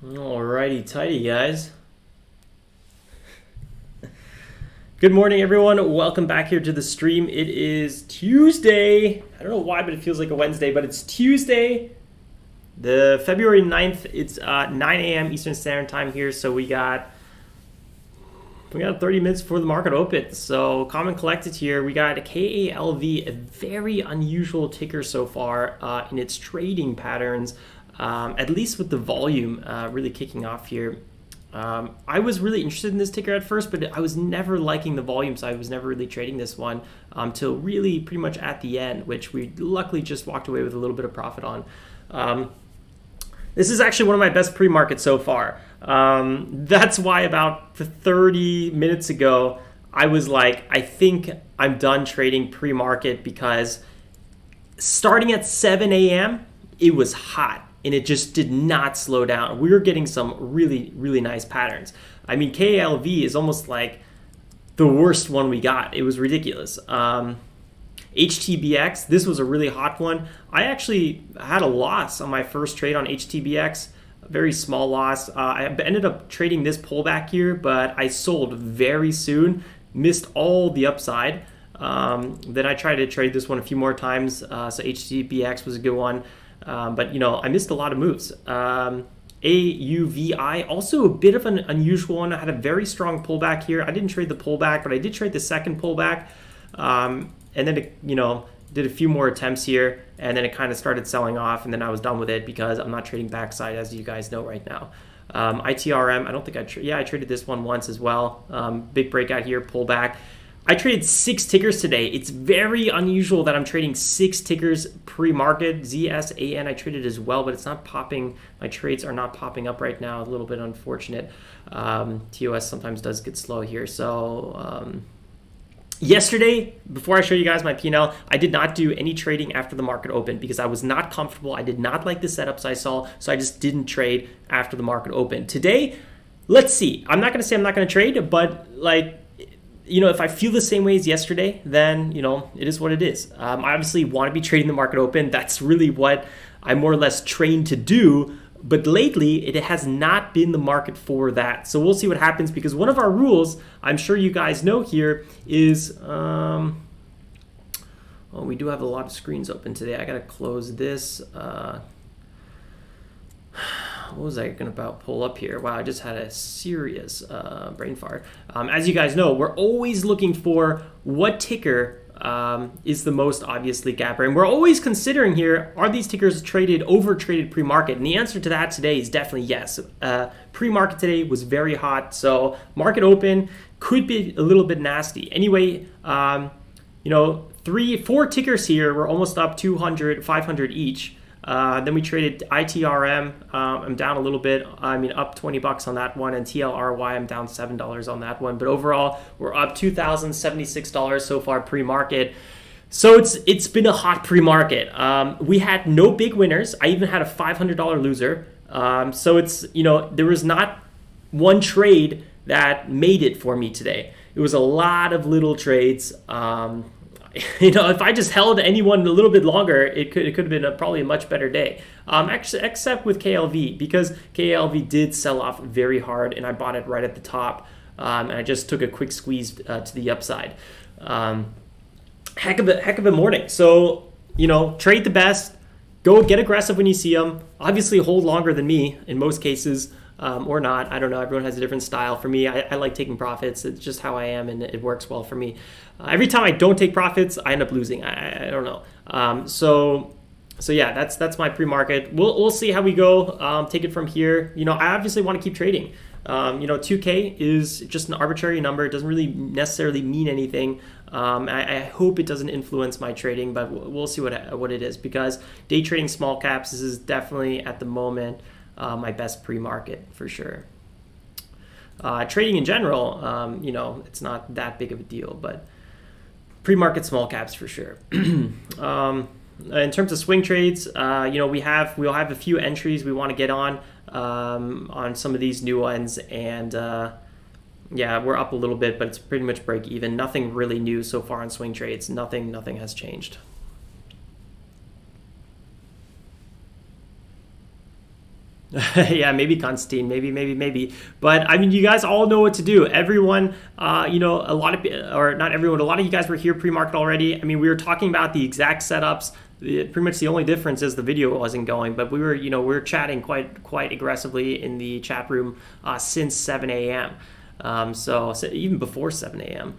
Alrighty, tighty, guys. Good morning, everyone. Welcome back here to the stream. It is Tuesday. I don't know why, but it feels like a Wednesday, but it's Tuesday, the February 9th. It's 9 a.m. Eastern Standard Time here, so we got 30 minutes before the market opens. So common collected here. We got a KALV, a very unusual ticker so far in its trading patterns. At least with the volume really kicking off here. I was really interested in this ticker at first, but I was never liking the volume, so I was never really trading this one till really pretty much at the end, which we luckily just walked away with a little bit of profit on. This is actually one of my best pre-markets so far. That's why about 30 minutes ago, I was like, I think I'm done trading pre-market, because starting at 7 a.m., it was hot. And it just did not slow down. We were getting some really, really nice patterns. I mean, KALV is almost like the worst one we got. It was ridiculous. HTBX, this was a really hot one. I actually had a loss on my first trade on HTBX, a very small loss. I ended up trading this pullback here, but I sold very soon, missed all the upside. Then I tried to trade this one a few more times, so HTBX was a good one. But, I missed a lot of moves. AUVI, also a bit of an unusual one. I had a very strong pullback here. I didn't trade the pullback, but I did trade the second pullback. And then, did a few more attempts here. And then it kind of started selling off. And then I was done with it because I'm not trading backside, as you guys know right now. ITRM, I don't think I traded this one once as well. Big breakout here, pullback. I traded 6 tickers today. It's very unusual that I'm trading 6 tickers pre-market. ZSAN I traded as well, but it's not popping. My trades are not popping up right now. A little bit unfortunate. TOS sometimes does get slow here. So yesterday, before I show you guys my P&L, I did not do any trading after the market opened because I was not comfortable. I did not like the setups I saw, so I just didn't trade after the market opened. Today, let's see. I'm not going to say I'm not going to trade, but if I feel the same way as yesterday, then, it is what it is. I obviously want to be trading the market open. That's really what I'm more or less trained to do. But lately, it has not been the market for that. So we'll see what happens, because one of our rules, I'm sure you guys know here, is, we do have a lot of screens open today. I got to close this. What was I going to pull up here? Wow, I just had a serious brain fart. As you guys know, we're always looking for what ticker is the most obviously gapper. And we're always considering here, are these tickers over-traded pre-market? And the answer to that today is definitely yes. Pre-market today was very hot, so market open could be a little bit nasty. Anyway, 4 tickers here, we're almost up 200, 500 each. Then we traded ITRM. I'm down a little bit. Up $20 on that one, and TLRY, I'm down $7 on that one. But overall, we're up $2,076 so far pre-market. So it's been a hot pre-market. We had no big winners. I even had a $500 loser. So it's there was not one trade that made it for me today. It was a lot of little trades. If I just held anyone a little bit longer, it could have been probably a much better day. Actually, except with KLV, because KLV did sell off very hard, and I bought it right at the top, and I just took a quick squeeze to the upside. Heck of a morning. So trade the best, go get aggressive when you see them. Obviously, hold longer than me in most cases. Or not. I don't know. Everyone has a different style. For me, I like taking profits. It's just how I am, and it works well for me. Every time I don't take profits, I end up losing. I don't know. So yeah, that's my pre-market. We'll see how we go. Take it from here. I obviously want to keep trading. 2K is just an arbitrary number. It doesn't really necessarily mean anything. I hope it doesn't influence my trading, but we'll see what it is, because day trading small caps, this is definitely at the moment my best pre-market for sure. Trading in general, it's not that big of a deal, but pre-market small caps for sure. In terms of swing trades, you know, we'll have a few entries we want to get on some of these new ones, and yeah, we're up a little bit, but it's pretty much break even. Nothing really new so far on swing trades. Nothing has changed. Yeah, maybe Constantine, maybe. But I mean, you guys all know what to do. Everyone, you know, a lot of, or not everyone, a lot of you guys were here pre-market already. I mean, we were talking about the exact setups. Pretty much the only difference is the video wasn't going, but we were, you know, we were chatting quite aggressively in the chat room since 7 a.m. So even before 7 a.m.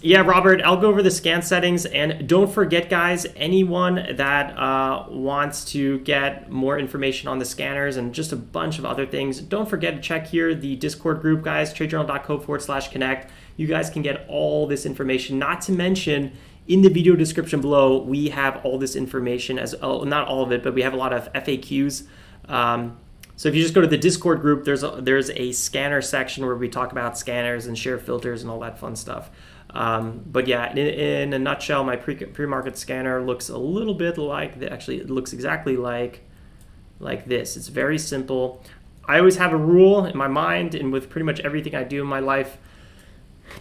Yeah, Robert, I'll go over the scan settings, and don't forget, guys, anyone that wants to get more information on the scanners and just a bunch of other things, don't forget to check here the Discord group, guys, tradejournal.co/connect. You guys can get all this information, not to mention in the video description below, we have all this information, as not all of it, but we have a lot of FAQs. So if you just go to the Discord group, there's a scanner section where we talk about scanners and share filters and all that fun stuff. But yeah, in a nutshell, my pre-market scanner looks a little bit like, actually it looks exactly like this. It's very simple. I always have a rule in my mind, and with pretty much everything I do in my life,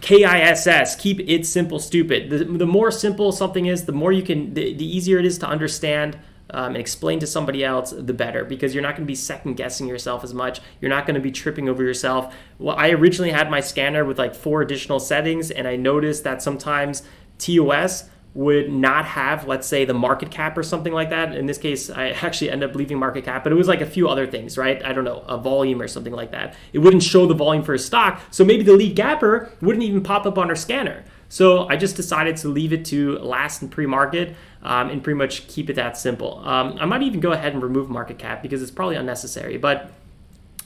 KISS, keep it simple, stupid. The more simple something is, the more you can, the easier it is to understand and explain to somebody else, the better, because you're not going to be second guessing yourself as much. You're not going to be tripping over yourself. Well, I originally had my scanner with like 4 additional settings, and I noticed that sometimes TOS would not have, let's say, the market cap or something like that. In this case, I actually ended up leaving market cap, but it was like a few other things, right? I don't know, a volume or something like that. It wouldn't show the volume for a stock, so maybe the lead gapper wouldn't even pop up on our scanner. So I just decided to leave it to last in pre-market and pretty much keep it that simple. I might even go ahead and remove market cap because it's probably unnecessary, but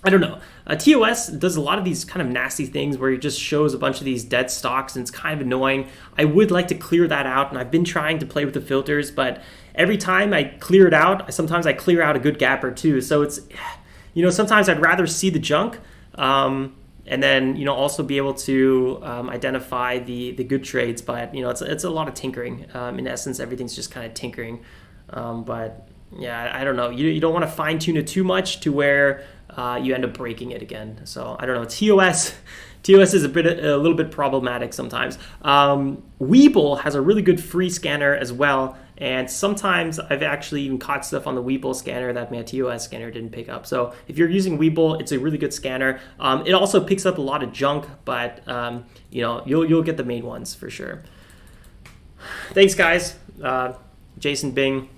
I don't know. TOS does a lot of these kind of nasty things where it just shows a bunch of these dead stocks, and it's kind of annoying. I would like to clear that out, and I've been trying to play with the filters, but every time I clear it out, sometimes I clear out a good gapper too. So it's, you know, sometimes I'd rather see the junk and then, you know, also be able to identify the good trades. But, you know, it's a lot of tinkering. In essence, everything's just kind of tinkering. But yeah, I don't know. You don't want to fine tune it too much to where you end up breaking it again. So I don't know. TOS is a little bit problematic sometimes. Webull has a really good free scanner as well, and sometimes I've actually even caught stuff on the Webull scanner that my TOS scanner didn't pick up. So if you're using Webull, it's a really good scanner. It also picks up a lot of junk, but you know, you'll get the main ones for sure. Thanks, guys. Jason Bing.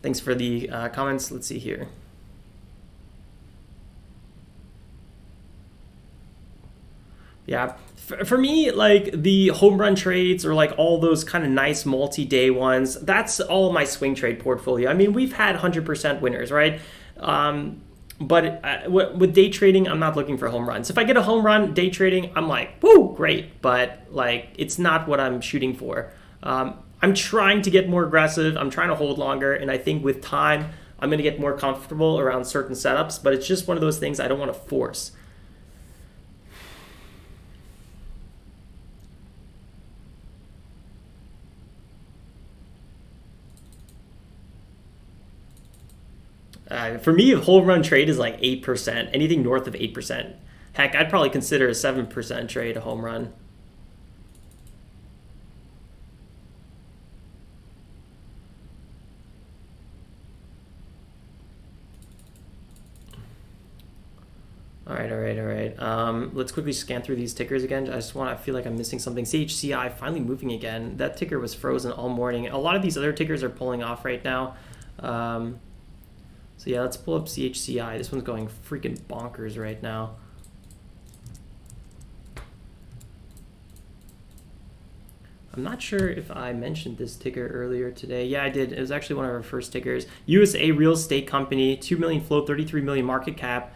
Thanks for the comments. Let's see here. Yeah, for me, like the home run trades or like all those kind of nice multi-day ones, that's all my swing trade portfolio. I mean, we've had 100% winners, right? But with day trading, I'm not looking for home runs. If I get a home run day trading, I'm like, woo, great. But like, it's not what I'm shooting for. I'm trying to get more aggressive. I'm trying to hold longer. And I think with time, I'm going to get more comfortable around certain setups. But it's just one of those things I don't want to force. For me, a home run trade is like 8%. Anything north of 8%. Heck, I'd probably consider a 7% trade a home run. All right. Let's quickly scan through these tickers again. I feel like I'm missing something. CHCI finally moving again. That ticker was frozen all morning. A lot of these other tickers are pulling off right now. So yeah, let's pull up CHCI. This one's going freaking bonkers right now. I'm not sure if I mentioned this ticker earlier today. Yeah, I did. It was actually one of our first tickers. USA Real Estate Company, 2 million float, 33 million market cap.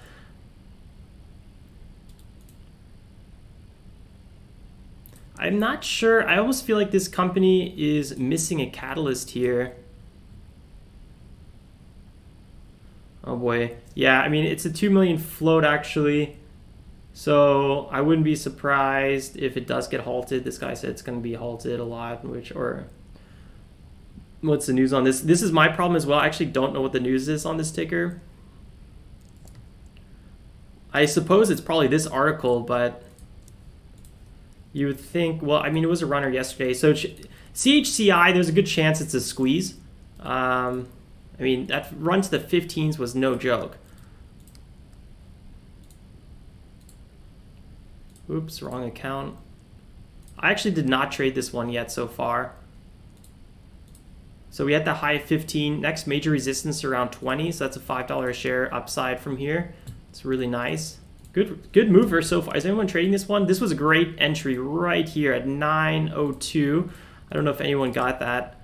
I'm not sure. I almost feel like this company is missing a catalyst here. Oh boy. Yeah, I mean, it's a 2 million float actually. So I wouldn't be surprised if it does get halted. This guy said it's going to be halted a lot, or what's the news on this? This is my problem as well. I actually don't know what the news is on this ticker. I suppose it's probably this article, but you would think, well, I mean, it was a runner yesterday. So CHCI, there's a good chance it's a squeeze. I mean, that run to the 15s was no joke. Oops, wrong account. I actually did not trade this one yet so far. So we had the high of 15. Next major resistance around 20. So that's a $5 a share upside from here. It's really nice. Good mover so far. Is anyone trading this one? This was a great entry right here at 902. I don't know if anyone got that.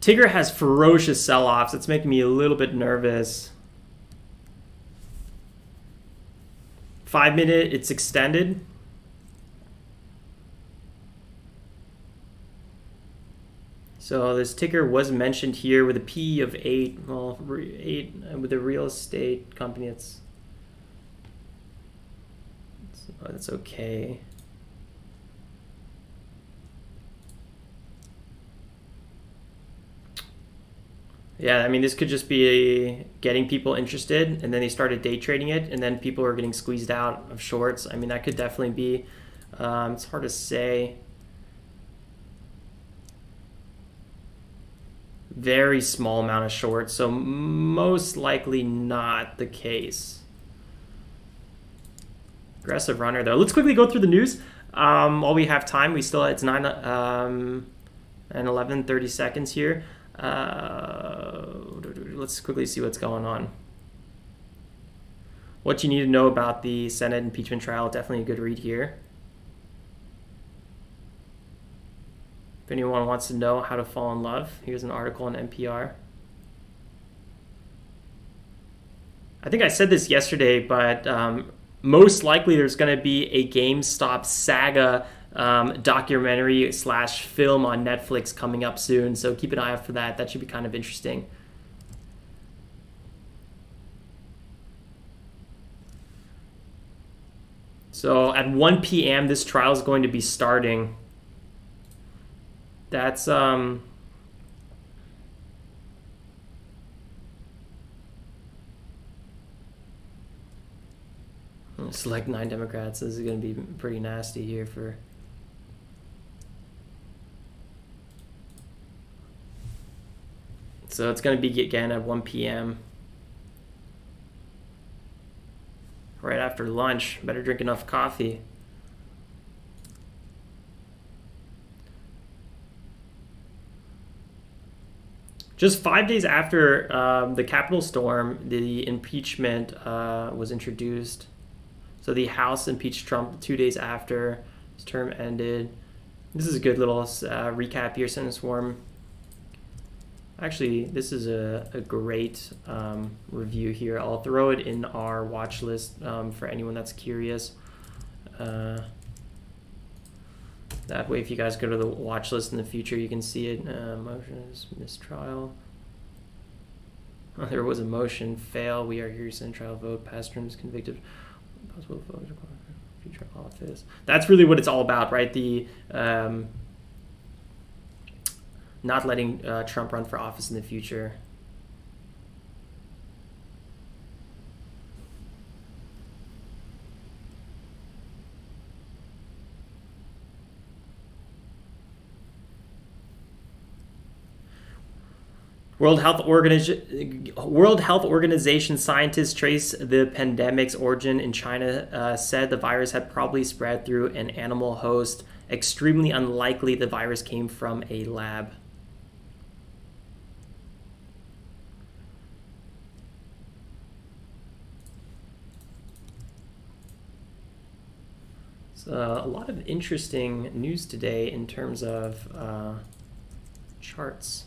Tigger has ferocious sell-offs. It's making me a little bit nervous. 5 minute, it's extended. So this ticker was mentioned here with a P of 8. Well, 8 with a real estate company. That's okay. Yeah, I mean, this could just be getting people interested, and then they started day trading it, and then people are getting squeezed out of shorts. I mean, that could definitely be. It's hard to say. Very small amount of shorts, so most likely not the case. Aggressive runner though. Let's quickly go through the news while we have time. It's 9 and 11, 30 seconds here. Let's quickly see what's going on. What you need to know about the Senate impeachment trial, definitely a good read here. If anyone wants to know how to fall in love, here's an article on NPR. I think I said this yesterday, but most likely there's going to be a GameStop saga documentary / film on Netflix coming up soon. So keep an eye out for that. That should be kind of interesting. So at 1 p.m. this trial is going to be starting. That's select 9 Democrats. This is going to be pretty nasty here for. So it's going to be again at 1 p.m. right after lunch. Better drink enough coffee. Just 5 days after the Capitol storm, the impeachment was introduced. So the House impeached Trump 2 days after his term ended. This is a good little recap here, ThinkorSwim. Actually, this is a great review here. I'll throw it in our watch list for anyone that's curious. That way, if you guys go to the watch list in the future, you can see it. Motions, mistrial. Oh, there was a motion, fail. We are here, send trial vote. Past terms convicted. Possible vote, future office. That's really what it's all about, right? The not letting Trump run for office in the future. World Health Organization scientists trace the pandemic's origin in China, said the virus had probably spread through an animal host. Extremely unlikely the virus came from a lab. So a lot of interesting news today in terms of charts.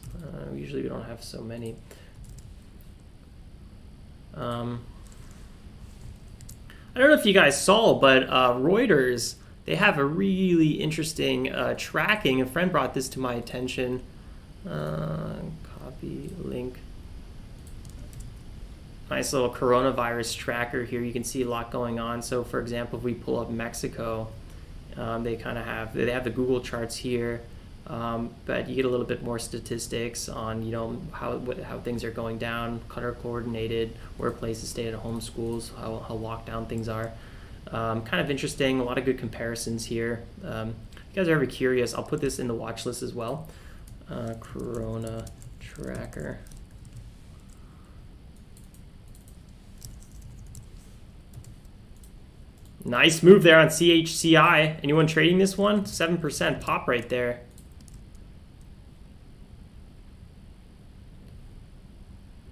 Usually we don't have so many. I don't know if you guys saw, but Reuters, they have a really interesting tracking. A friend brought this to my attention. Copy link. Nice little coronavirus tracker here. You can see a lot going on. So for example, if we pull up Mexico, they kind of have the Google charts here, but you get a little bit more statistics on how things are going down, color coordinated, workplaces, stay-at-home schools, how locked down things are. Kind of interesting. A lot of good comparisons here. If you guys are ever curious, I'll put this in the watch list as well. Corona tracker. Nice move there on CHCI. Anyone trading this one? 7% pop right there.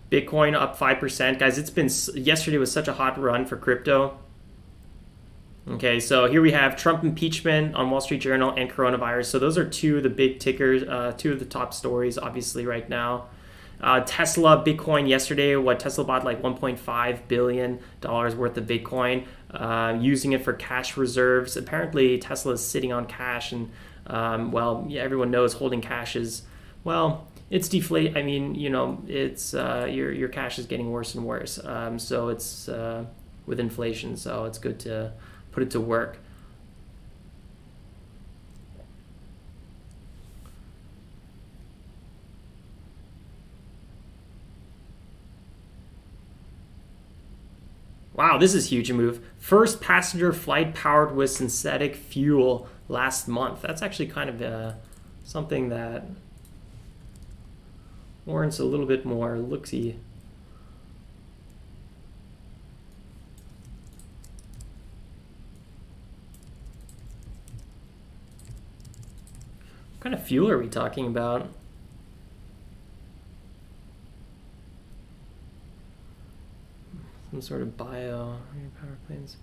Bitcoin up 5%. Guys, yesterday was such a hot run for crypto. Okay, so here we have Trump impeachment on Wall Street Journal and coronavirus. So those are two of the big tickers, two of the top stories, obviously, right now. Tesla, Bitcoin yesterday, Tesla bought like $1.5 billion worth of Bitcoin, using it for cash reserves. Apparently, Tesla is sitting on cash, and everyone knows holding cash is, it's deflate. I mean, it's your cash is getting worse and worse. So it's with inflation, so it's good to put it to work. Wow, this is huge move. First passenger flight powered with synthetic fuel last month. That's actually kind of something that warrants a little bit more look-see. What kind of fuel are we talking about? Some sort of bio power planes.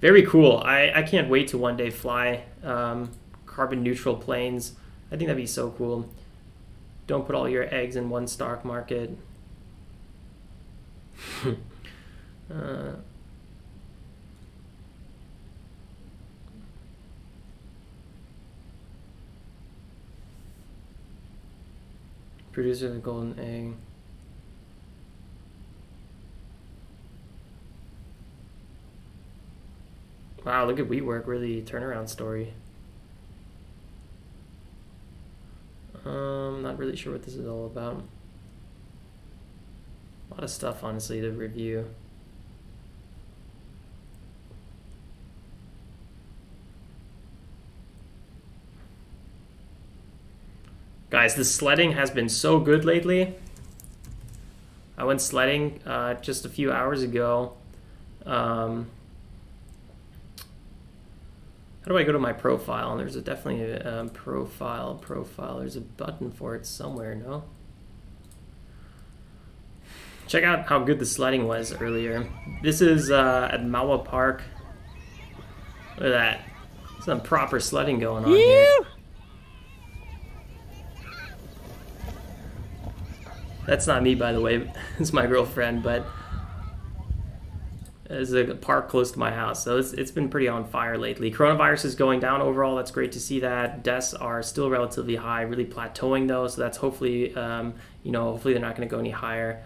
Very cool. I can't wait to one day fly carbon neutral planes. I think that'd be so cool. Don't put all your eggs in one stock market. Producer of the golden egg. Wow, look at WeWork, really turnaround story. Not really sure what this is all about. A lot of stuff, honestly, to review. Guys, the sledding has been so good lately. I went sledding just a few hours ago. How do I go to my profile? And there's definitely a profile. There's a button for it somewhere, no? Check out how good the sledding was earlier. This is at Mawa Park. Look at that. Some proper sledding going on here. That's not me, by the way. It's my girlfriend, but there's a park close to my house, so it's been pretty on fire lately. Coronavirus is going down overall. That's great to see that. Deaths are still relatively high, really plateauing though, so that's hopefully, hopefully they're not going to go any higher.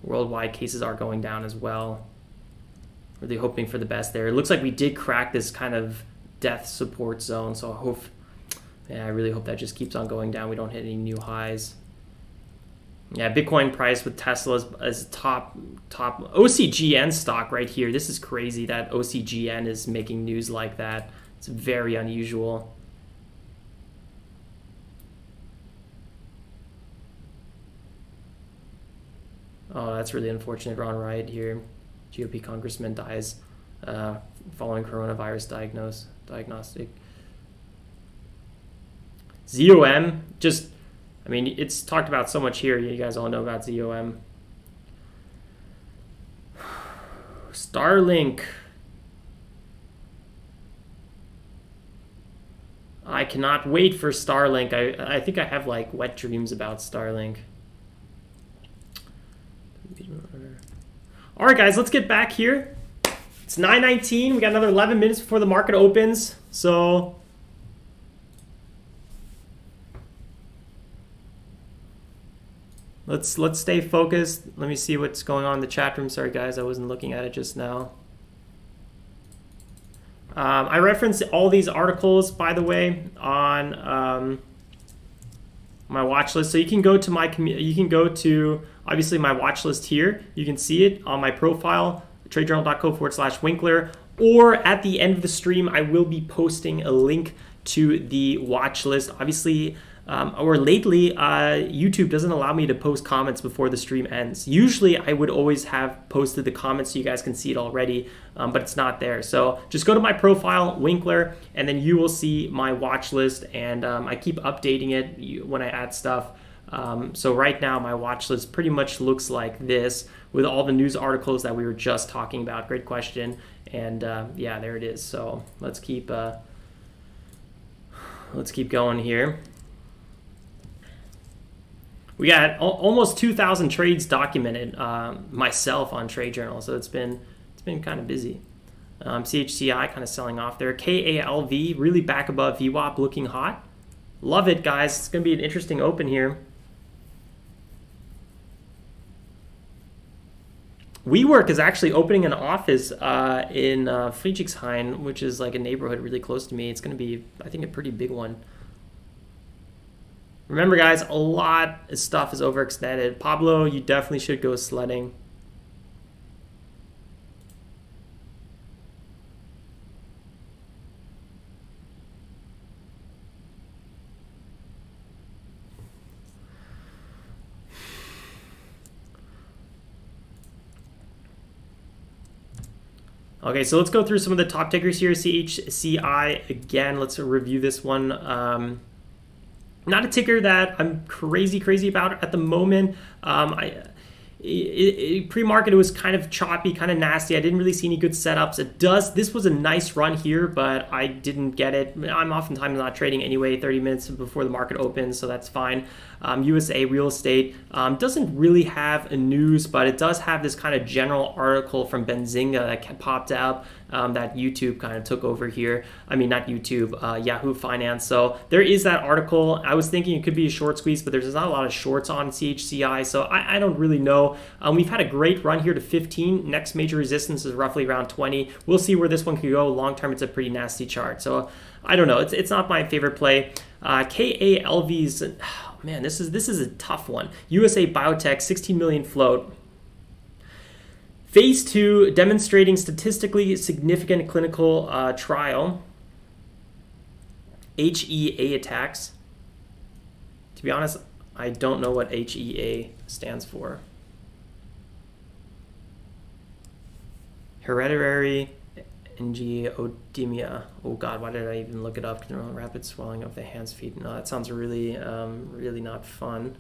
Worldwide cases are going down as well. Really hoping for the best there. It looks like we did crack this kind of death support zone, so I really hope that just keeps on going down. We don't hit any new highs. Yeah, Bitcoin price with Tesla as top OCGN stock right here. This is crazy that OCGN is making news like that. It's very unusual. Oh, that's really unfortunate. Ron Riot here. GOP congressman dies following coronavirus diagnostic. ZOM, it's talked about so much here. You guys all know about ZOM. Starlink. I cannot wait for Starlink. I think I have like wet dreams about Starlink. All right, guys, let's get back here. It's 9:19. We got another 11 minutes before the market opens. So let's stay focused. Let me see what's going on in the chat room. Sorry guys, I wasn't looking at it just now. I referenced all these articles, by the way, on my watch list. So you can go to obviously my watch list here. You can see it on my profile, tradejournal.co/Winkler, or at the end of the stream, I will be posting a link to the watch list. Obviously, or lately, YouTube doesn't allow me to post comments before the stream ends. Usually, I would always have posted the comments so you guys can see it already, but it's not there. So just go to my profile, Winkler, and then you will see my watch list, and I keep updating it when I add stuff. So right now, my watch list pretty much looks like this with all the news articles that we were just talking about. Great question. And yeah, there it is. So let's keep going here. We got almost 2,000 trades documented myself on Trade Journal, so it's been kind of busy. CHCI kind of selling off there. KALV really back above VWAP, looking hot. Love it, guys. It's going to be an interesting open here. WeWork is actually opening an office in Friedrichshain, which is like a neighborhood really close to me. It's going to be, I think, a pretty big one. Remember, guys, a lot of stuff is overextended. Pablo, you definitely should go sledding. Okay, so let's go through some of the top tickers here. CHCI, again, let's review this one. Not a ticker that I'm crazy about at the moment. Pre-market, it was kind of choppy, kind of nasty. I didn't really see any good setups. This was a nice run here, but I didn't get it. I'm oftentimes not trading anyway 30 minutes before the market opens, so that's fine. USA real estate doesn't really have a news, but it does have this kind of general article from Benzinga that popped out that YouTube kind of took over here. I mean, not YouTube, Yahoo Finance. So there is that article. I was thinking it could be a short squeeze, but there's not a lot of shorts on CHCI, so I don't really know. We've had a great run here to 15. Next major resistance is roughly around 20. We'll see where this one could go. Long term, it's a pretty nasty chart. So I don't know. It's not my favorite play. KALV's, oh man, this is a tough one. USA Biotech, 16 million float. Phase 2, demonstrating statistically significant clinical trial. HEA attacks. To be honest, I don't know what HEA stands for. Hereditary angioedema. Oh God, why did I even look it up? Rapid swelling of the hands, feet. No, that sounds really, really not fun.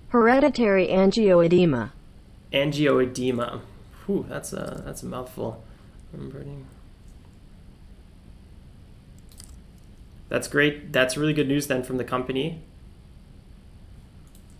Hereditary angioedema. Angioedema. Whew, that's a mouthful. That's great. That's really good news then from the company.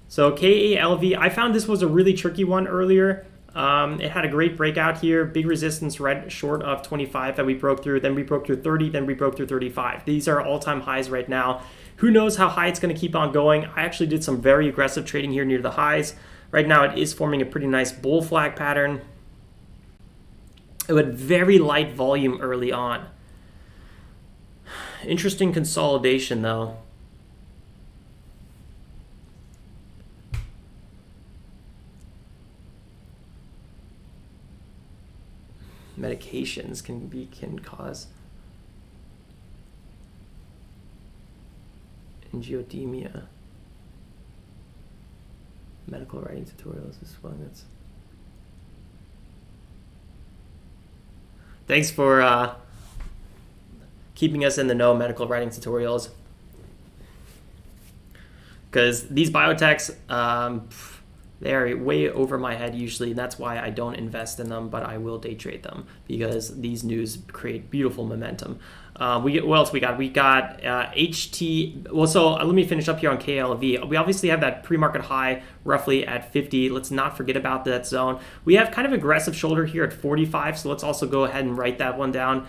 So KALV, I found this was a really tricky one earlier. It had a great breakout here, big resistance right short of 25 that we broke through, then we broke through 30, then we broke through 35. These are all-time highs right now. Who knows how high it's going to keep on going? I actually did some very aggressive trading here near the highs. Right now it is forming a pretty nice bull flag pattern. It had very light volume early on. Interesting consolidation though. Medications can cause angioedema. Medical writing tutorials as well. Thanks for keeping us in the know, medical writing tutorials. Because these biotechs, they are way over my head usually. That's why I don't invest in them, but I will day trade them because these news create beautiful momentum. What else we got? We got HT. Well, so let me finish up here on KLV. We obviously have that pre-market high roughly at 50. Let's not forget about that zone. We have kind of aggressive shoulder here at 45, so let's also go ahead and write that one down.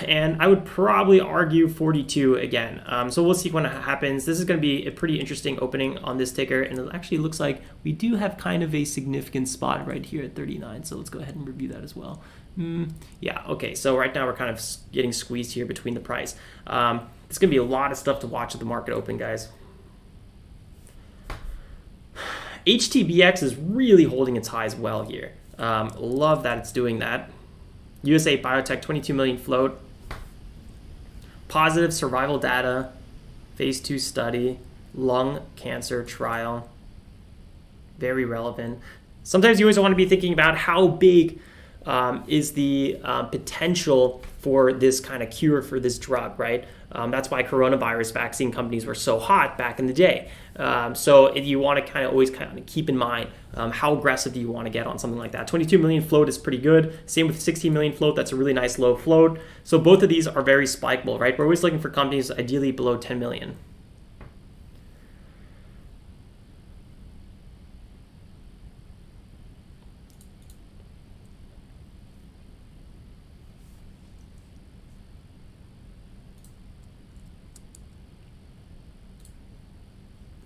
And I would probably argue 42 again. So we'll see when it happens. This is going to be a pretty interesting opening on this ticker, and it actually looks like we do have kind of a significant spot right here at 39. So let's go ahead and review that as well. Yeah, okay, so right now we're kind of getting squeezed here between the price. There's going to be a lot of stuff to watch at the market open, guys. HTBX is really holding its highs well here. Love that it's doing that. USA Biotech, 22 million float. Positive survival data, phase 2 study, lung cancer trial. Very relevant. Sometimes you always want to be thinking about how big is the potential for this kind of cure for this drug, right? That's why coronavirus vaccine companies were so hot back in the day. So you want to always keep in mind how aggressive do you want to get on something like that. 22 million float is pretty good. Same with 16 million float. That's a really nice low float. So both of these are very spikeable, right? We're always looking for companies ideally below 10 million.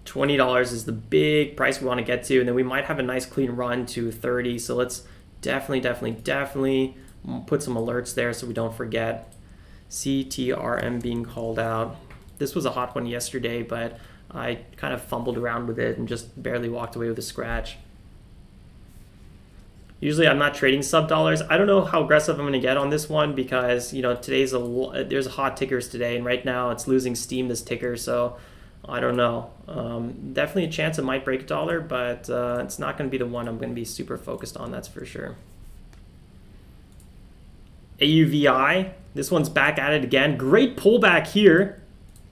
$20 is the big price we want to get to, and then we might have a nice clean run to 30. So let's definitely put some alerts there so we don't forget. CTRM being called out. This was a hot one yesterday, but I kind of fumbled around with it and just barely walked away with a scratch. Usually I'm not trading sub dollars. I don't know how aggressive I'm going to get on this one because, you know, there's hot tickers today, and right now it's losing steam, this ticker, so I don't know. Definitely a chance it might break $1, but it's not going to be the one I'm going to be super focused on, that's for sure. AUVI, this one's back at it again. Great pullback here.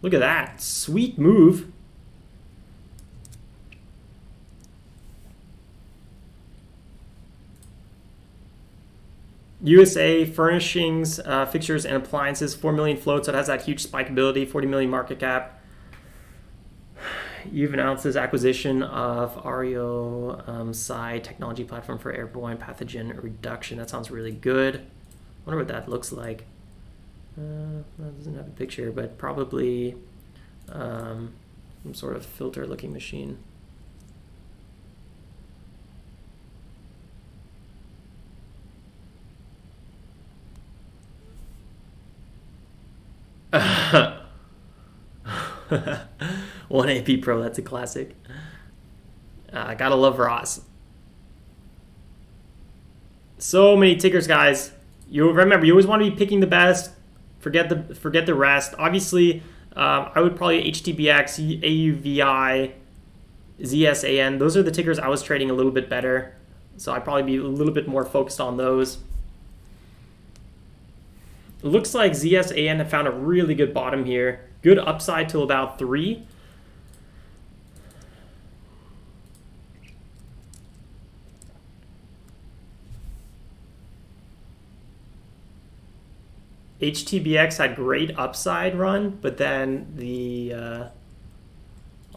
Look at that. Sweet move. USA Furnishings, Fixtures and Appliances, 4 million float, so it has that huge spikeability, 40 million market cap. You've announced this acquisition of Ario Psi technology platform for airborne pathogen reduction. That sounds really good. I wonder what that looks like. That doesn't have a picture, but probably some sort of filter looking machine. One AP Pro, that's a classic. Gotta love Ross. So many tickers, guys. You remember, you always want to be picking the best. Forget the rest. Obviously, I would probably HTBX, AUVI, ZSAN. Those are the tickers I was trading a little bit better. So I'd probably be a little bit more focused on those. It looks like ZSAN have found a really good bottom here. Good upside till about 3. HTBX had great upside run, but then the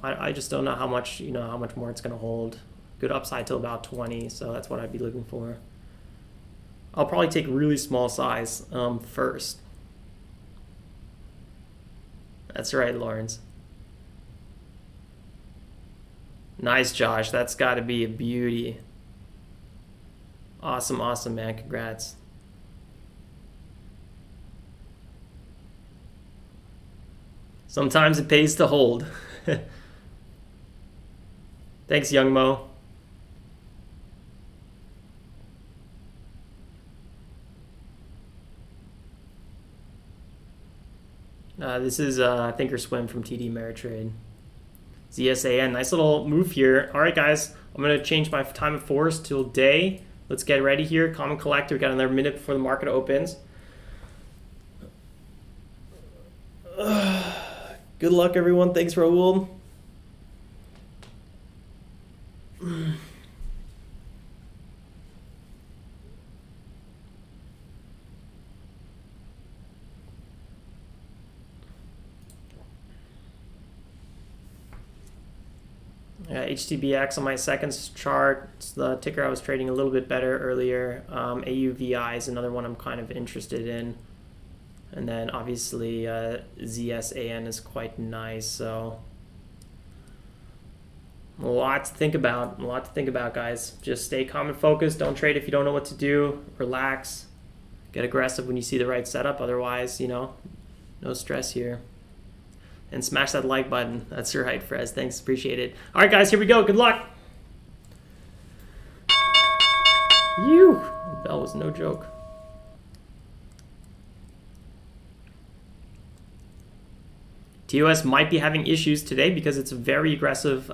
I just don't know how much more it's going to hold. Good upside till about 20, so that's what I'd be looking for. I'll probably take really small size first. That's right, Lawrence. Nice, Josh. That's got to be a beauty. Awesome, awesome, man. Congrats. Sometimes it pays to hold. Thanks, Young Mo. This is ThinkorSwim from TD Ameritrade. ZSAN, nice little move here. All right, guys, I'm going to change my time of force till day. Let's get ready here. Common Collector, we've got another minute before the market opens. Good luck, everyone. Thanks, Raul. HTBX on my seconds chart. It's the ticker I was trading a little bit better earlier. AUVI is another one I'm kind of interested in. And then obviously ZSAN is quite nice. So a lot to think about. A lot to think about, guys. Just stay calm and focused. Don't trade if you don't know what to do. Relax. Get aggressive when you see the right setup. Otherwise, you know, no stress here. And smash that like button. That's right, Frez. Thanks. Appreciate it. All right, guys. Here we go. Good luck. That was no joke. TOS might be having issues today because it's a very aggressive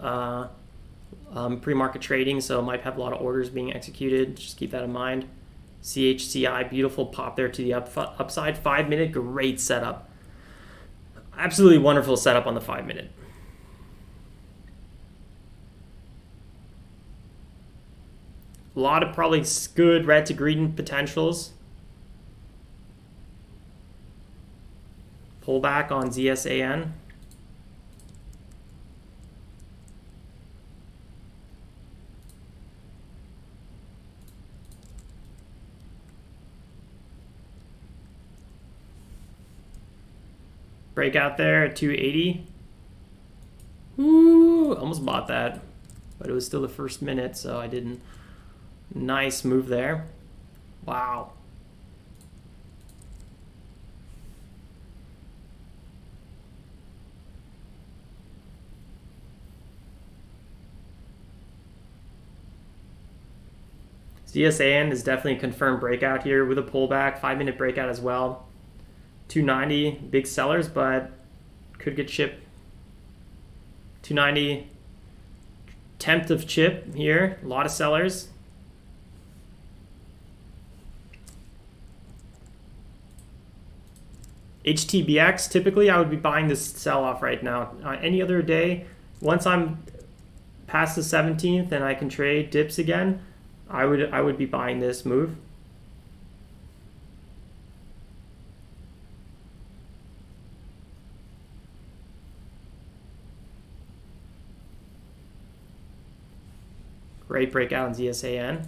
pre-market trading, so it might have a lot of orders being executed. Just keep that in mind. CHCI, beautiful pop there to the upside. 5 minute, great setup. Absolutely wonderful setup on the 5 minute. A lot of probably good red to green potentials. Pullback on ZSAN. Breakout there at 280. Ooh, almost bought that, but it was still the first minute, so I didn't. Nice move there. Wow. ZSAN is definitely a confirmed breakout here with a pullback, 5 minute breakout as well. 290, big sellers, but could get chip. 290, tenth of chip here, a lot of sellers. HTBX, typically I would be buying this sell-off right now. Any other day, once I'm past the 17th and I can trade dips again, I would be buying this move. Great breakout in ZSAN.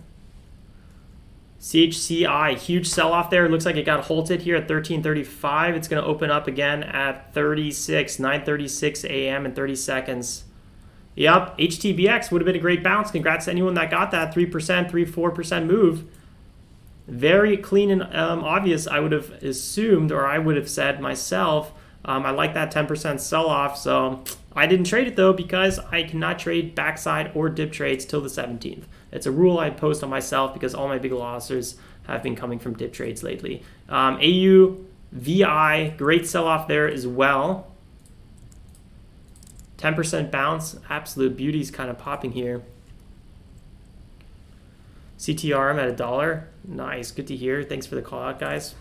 CHCI, huge sell-off there. It looks like it got halted here at 13:35. It's going to open up again at 9:36 a.m. in 30 seconds. Yep, HTBX would have been a great bounce. Congrats to anyone that got that 3%, 3-4% move. Very clean and obvious, I would have assumed, or I would have said myself. I like that 10% sell-off, so I didn't trade it though because I cannot trade backside or dip trades till the 17th. It's a rule I imposed on myself because all my big losses have been coming from dip trades lately. AUVI, great sell-off there as well. 10% bounce, absolute beauty's kind of popping here. CTRM at $1. Nice, good to hear. Thanks for the call out, guys.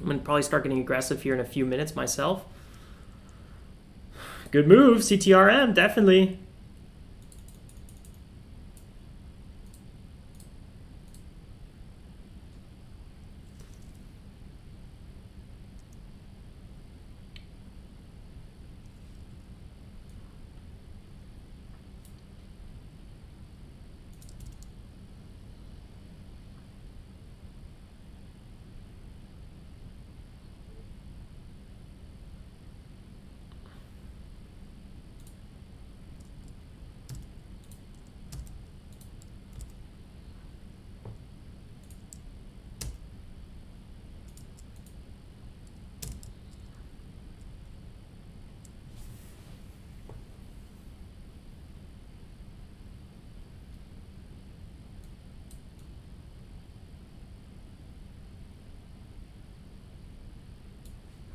I'm going to probably start getting aggressive here in a few minutes myself. Good move, CTRM, definitely.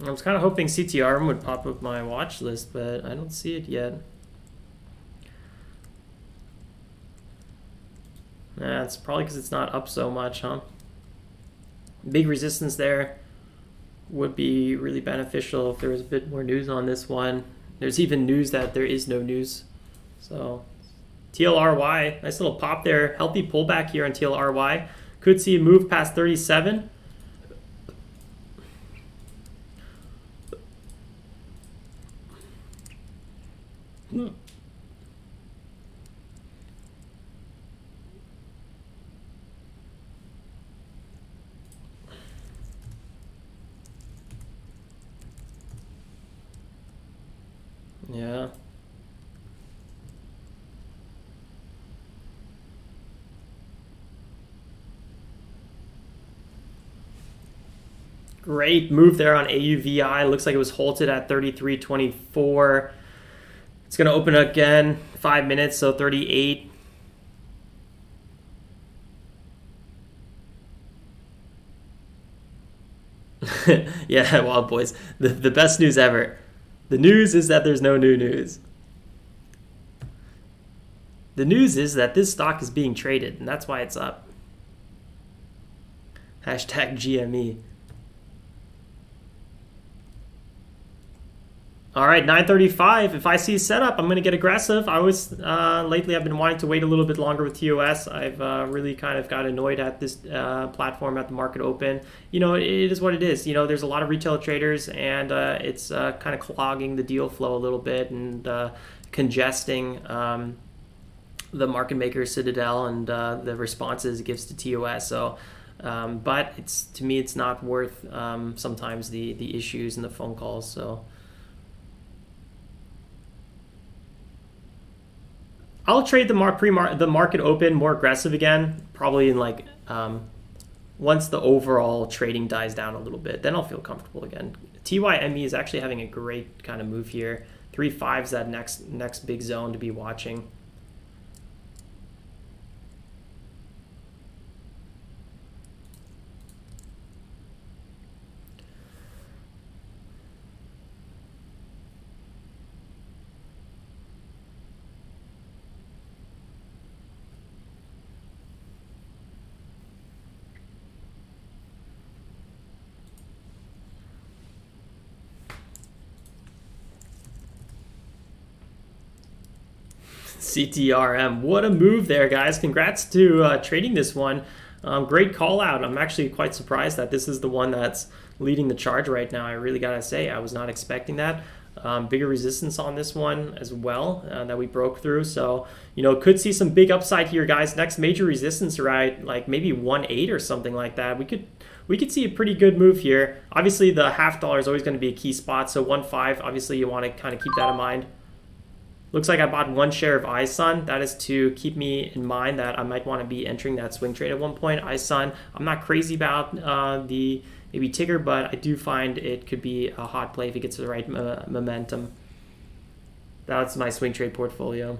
I was kind of hoping CTRM would pop up my watch list, but I don't see it yet. Yeah, it's probably because it's not up so much, huh? Big resistance there would be really beneficial if there was a bit more news on this one. There's even news that there is no news. So TLRY, nice little pop there. Healthy pullback here on TLRY. Could see a move past 37. Great move there on AUVI. Looks like it was halted at 33.24. It's going to open again 5 minutes, so 38. Yeah, Wild Boys. The best news ever. The news is that there's no new news. The news is that this stock is being traded, and that's why it's up. Hashtag GME. All right, 9:35. If I see a setup, I'm going to get aggressive. I always, lately I've been wanting to wait a little bit longer with TOS. I've really kind of got annoyed at this platform at the market open. You know, it is what it is. You know, there's a lot of retail traders, and it's kind of clogging the deal flow a little bit and congesting the market maker Citadel and the responses it gives to TOS. So, but it's, to me, it's not worth sometimes the issues and the phone calls. So I'll trade the market open more aggressive again, probably in like once the overall trading dies down a little bit. Then I'll feel comfortable again. TYME is actually having a great kind of move here. 3.5 is that next big zone to be watching. CTRM, what a move there, guys. Congrats to trading this one. Great call out. I'm actually quite surprised that this is the one that's leading the charge right now. I really gotta say, I was not expecting that. Bigger resistance on this one as well that we broke through. So, you know, could see some big upside here, guys. Next major resistance, right? Like maybe 1.8 or something like that. We could see a pretty good move here. Obviously, the $0.50 is always going to be a key spot. So 1.5, obviously, you want to kind of keep that in mind. Looks like I bought 1 share of ISUN. That is to keep me in mind that I might want to be entering that swing trade at one point. ISUN, I'm not crazy about the maybe ticker, but I do find it could be a hot play if it gets the right momentum. That's my swing trade portfolio.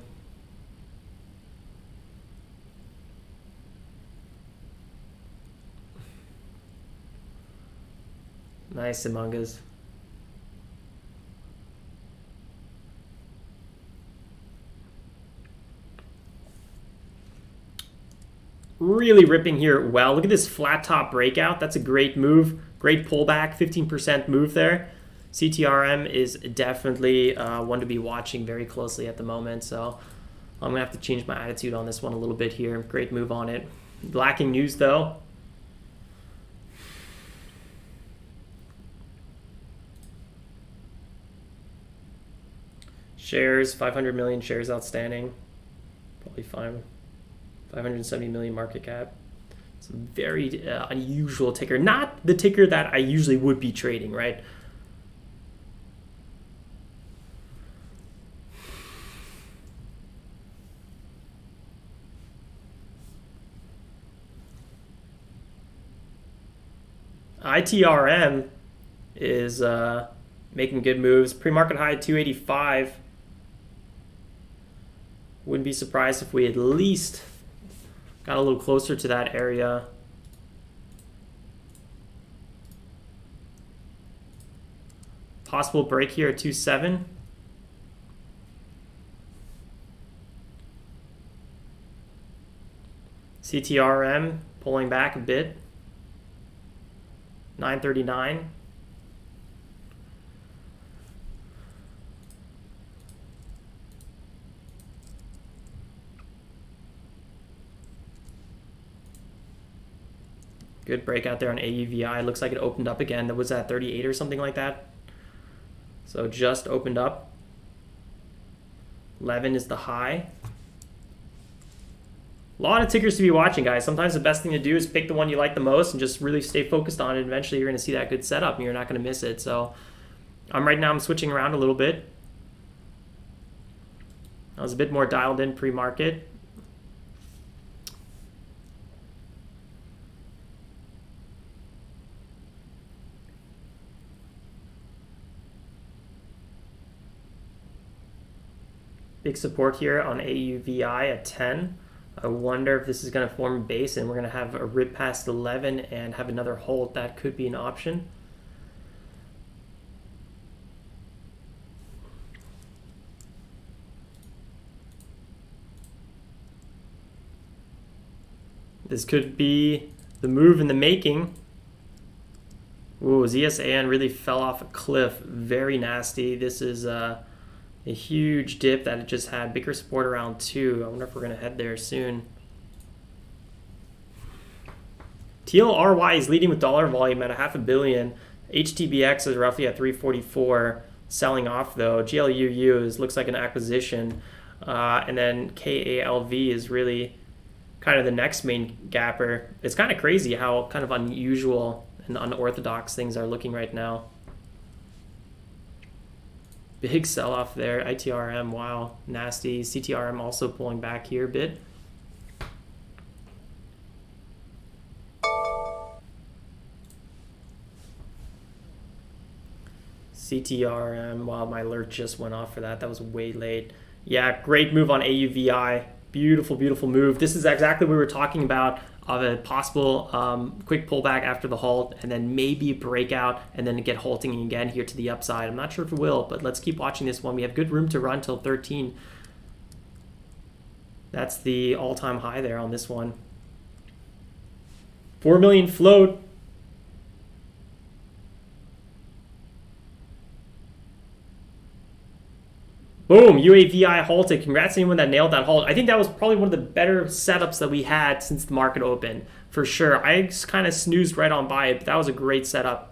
Nice, Simangas. Really ripping here well. Look at this flat top breakout. That's a great move. Great pullback, 15% move there. CTRM is definitely one to be watching very closely at the moment. So I'm going to have to change my attitude on this one a little bit here. Great move on it. Lacking news though. Shares, 500 million shares outstanding. Probably fine. 570 million market cap. It's a very unusual ticker. Not the ticker that I usually would be trading, right? ITRM is making good moves. Pre-market high at 285. Wouldn't be surprised if we at least got a little closer to that area. Possible break here at 2.7. CTRM pulling back a bit. 939. Good breakout there on AUVI. Looks like it opened up again. That was at 38 or something like that. So just opened up. 11 is the high. A lot of tickers to be watching, guys. Sometimes the best thing to do is pick the one you like the most and just really stay focused on it. Eventually, you're going to see that good setup and you're not going to miss it. So right now I'm switching around a little bit. I was a bit more dialed in pre-market. Big support here on AUVI at 10. I wonder if this is going to form a base and we're going to have a rip past 11 and have another hold. That could be an option. This could be the move in the making. Ooh, ZSAN really fell off a cliff. Very nasty. This is a huge dip that it just had. Bigger support around 2. I wonder if we're going to head there soon. TLRY is leading with dollar volume at $500 million. HTBX is roughly at 344. Selling off though. GLUU looks like an acquisition. And then KALV is really kind of the next main gapper. It's kind of crazy how kind of unusual and unorthodox things are looking right now. Big sell-off there. ITRM, wow, nasty. CTRM also pulling back here a bit. CTRM, wow, my alert just went off for that. That was way late. Yeah, great move on AUVI. Beautiful, beautiful move. This is exactly what we were talking about, of a possible quick pullback after the halt and then maybe a breakout and then get halting again here to the upside. I'm not sure if it will, but let's keep watching this one. We have good room to run till 13. That's the all-time high there on this one. 4 million float. Boom, UAVI halted. Congrats to anyone that nailed that halt. I think that was probably one of the better setups that we had since the market opened, for sure. I just kind of snoozed right on by it, but that was a great setup.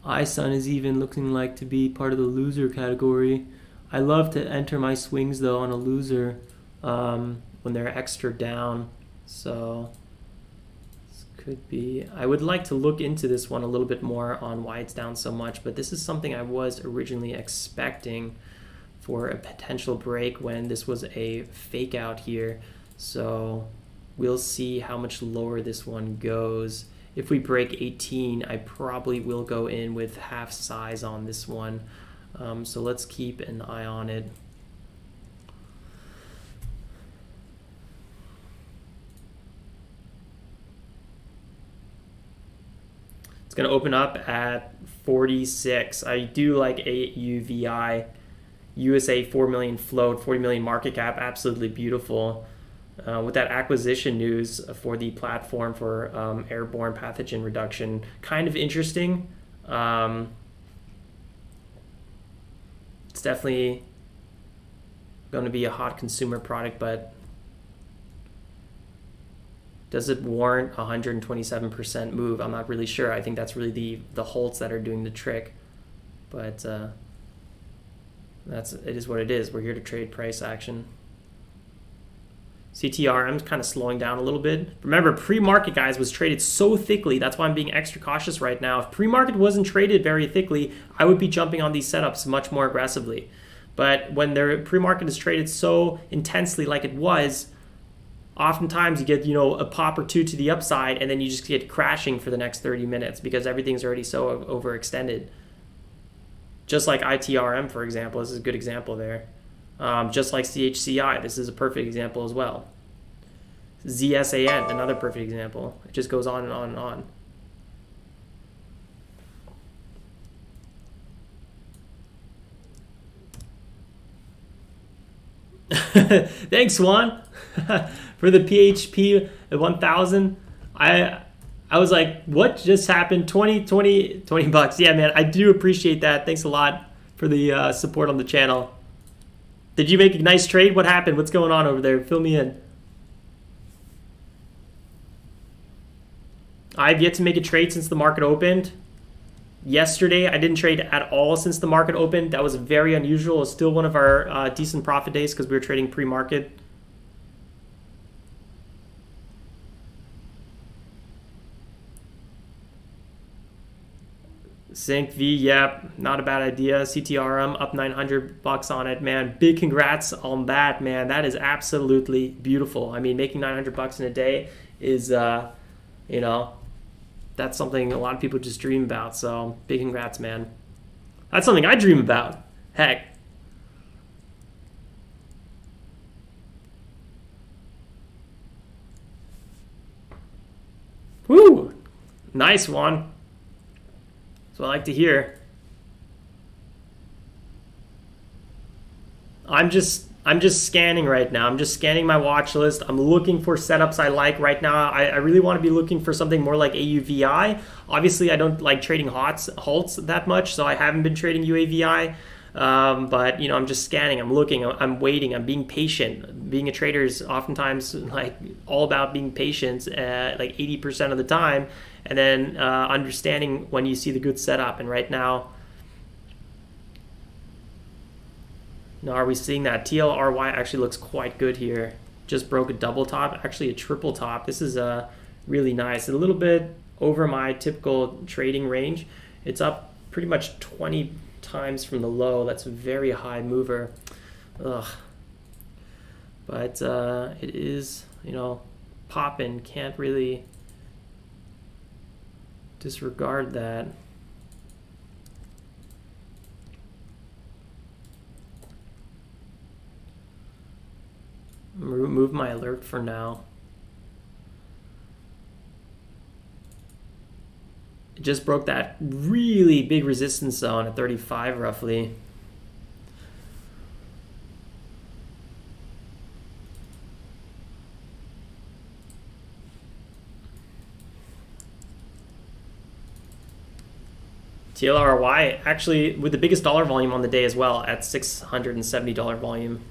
ISUN is even looking like to be part of the loser category. I love to enter my swings though on a loser when they're extra down. So this could be, I would like to look into this one a little bit more on why it's down so much, but this is something I was originally expecting for a potential break when this was a fake out here. So we'll see how much lower this one goes. If we break 18, I probably will go in with half size on this one. So let's keep an eye on it. It's going to open up at 46. I do like AUVI. USA 4 million float, 40 million market cap, absolutely beautiful. With that acquisition news for the platform for airborne pathogen reduction, kind of interesting. It's definitely going to be a hot consumer product, but does it warrant 127% move? I'm not really sure. I think that's really the holds that are doing the trick, but it is what it is. We're here to trade price action. CTRM is kind of slowing down a little bit. Remember, pre-market, guys, was traded so thickly. That's why I'm being extra cautious right now. If pre-market wasn't traded very thickly, I would be jumping on these setups much more aggressively. But when their pre-market is traded so intensely like it was, oftentimes you get, a pop or two to the upside, and then you just get crashing for the next 30 minutes because everything's already so overextended. Just like ITRM, for example. This is a good example there. Just like CHCI, this is a perfect example as well. ZSAN, another perfect example. It just goes on and on and on. Thanks, Juan, for the PHP 1000. I was like, what just happened? 20 bucks. Yeah, man, I do appreciate that. Thanks a lot for the support on the channel. Did you make a nice trade? What happened? What's going on over there? Fill me in. I've yet to make a trade since the market opened. Yesterday, I didn't trade at all since the market opened. That was very unusual. It's still one of our decent profit days because we were trading pre-market. Sync V, yep, not a bad idea. CTRM up 900 bucks on it, man. Big congrats on that, man. That is absolutely beautiful. I mean, making 900 bucks in a day is, you know, that's something a lot of people just dream about. So big congrats, man. That's something I dream about. Heck. Woo! Nice one. That's what I like to hear. I'm just scanning right now. I'm just scanning my watch list. I'm looking for setups I like right now. I really want to be looking for something more like AUVI. Obviously, I don't like trading halts that much, so I haven't been trading UAVI. But you know, I'm just scanning. I'm looking. I'm waiting. I'm being patient. Being a trader is oftentimes like all about being patient, like 80% of the time, and then understanding when you see the good setup. And right now. Now, are we seeing that? TLRY actually looks quite good here. Just broke a double top, actually a triple top. This is really nice. A little bit over my typical trading range. It's up pretty much 20 times from the low. That's a very high mover. Ugh. But it is, you know, popping. Can't really disregard that. Remove my alert for now. It just broke that really big resistance zone at 35 roughly. TLRY actually with the biggest dollar volume on the day as well at $670 volume.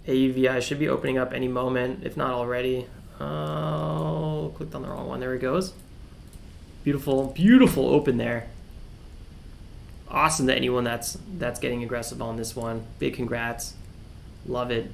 AUVI should be opening up any moment, if not already. Oh, clicked on the wrong one. There it goes. Beautiful, beautiful open there. Awesome to anyone that's getting aggressive on this one. Big congrats. Love it.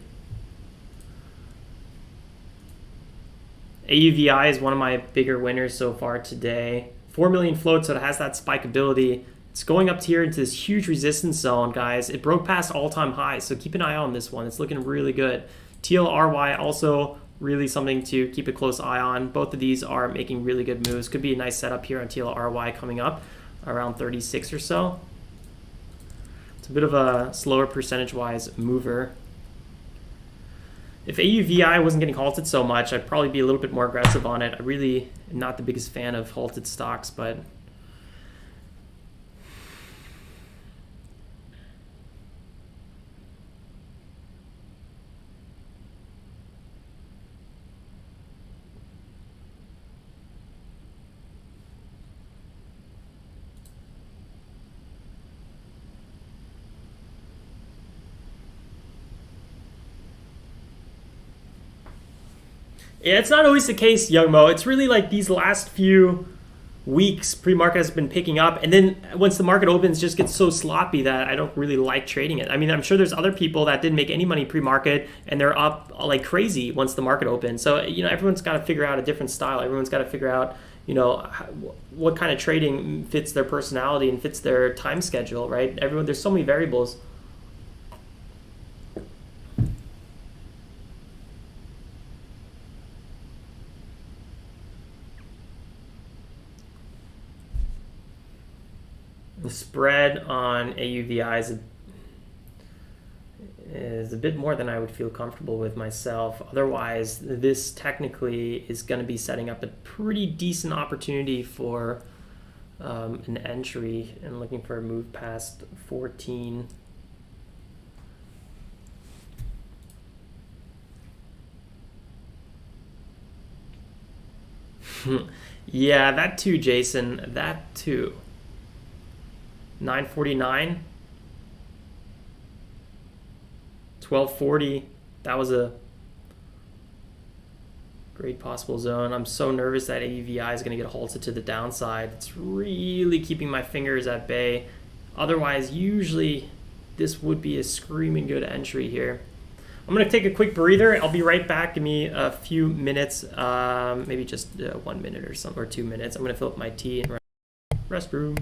AUVI is one of my bigger winners so far today. 4 million float, so it has that spike ability. It's going up here into this huge resistance zone, guys. It broke past all-time highs, so keep an eye on this one. It's looking really good. TLRY also really something to keep a close eye on. Both of these are making really good moves. Could be a nice setup here on TLRY coming up around 36 or so. It's a bit of a slower percentage-wise mover. If AUVI wasn't getting halted so much, I'd probably be a little bit more aggressive on it. I really am not the biggest fan of halted stocks, but yeah, it's not always the case, Young Mo. It's really like these last few weeks, pre-market has been picking up, and then once the market opens, it just gets so sloppy that I don't really like trading it. I mean, I'm sure there's other people that didn't make any money pre-market, and they're up like crazy once the market opens. So, you know, everyone's got to figure out a different style. Everyone's got to figure out, you know, what kind of trading fits their personality and fits their time schedule, right? There's so many variables. The spread on AUVI is a bit more than I would feel comfortable with myself. Otherwise, this technically is going to be setting up a pretty decent opportunity for an entry and looking for a move past 14. Yeah, that too, Jason. That too. 949, 1240. That was a great possible zone. I'm so nervous that AUVI is going to get halted to the downside. It's really keeping my fingers at bay. Otherwise, usually this would be a screaming good entry here. I'm going to take a quick breather. I'll be right back. Give me a few minutes, maybe just 1 minute or something, or 2 minutes. I'm going to fill up my tea and restroom.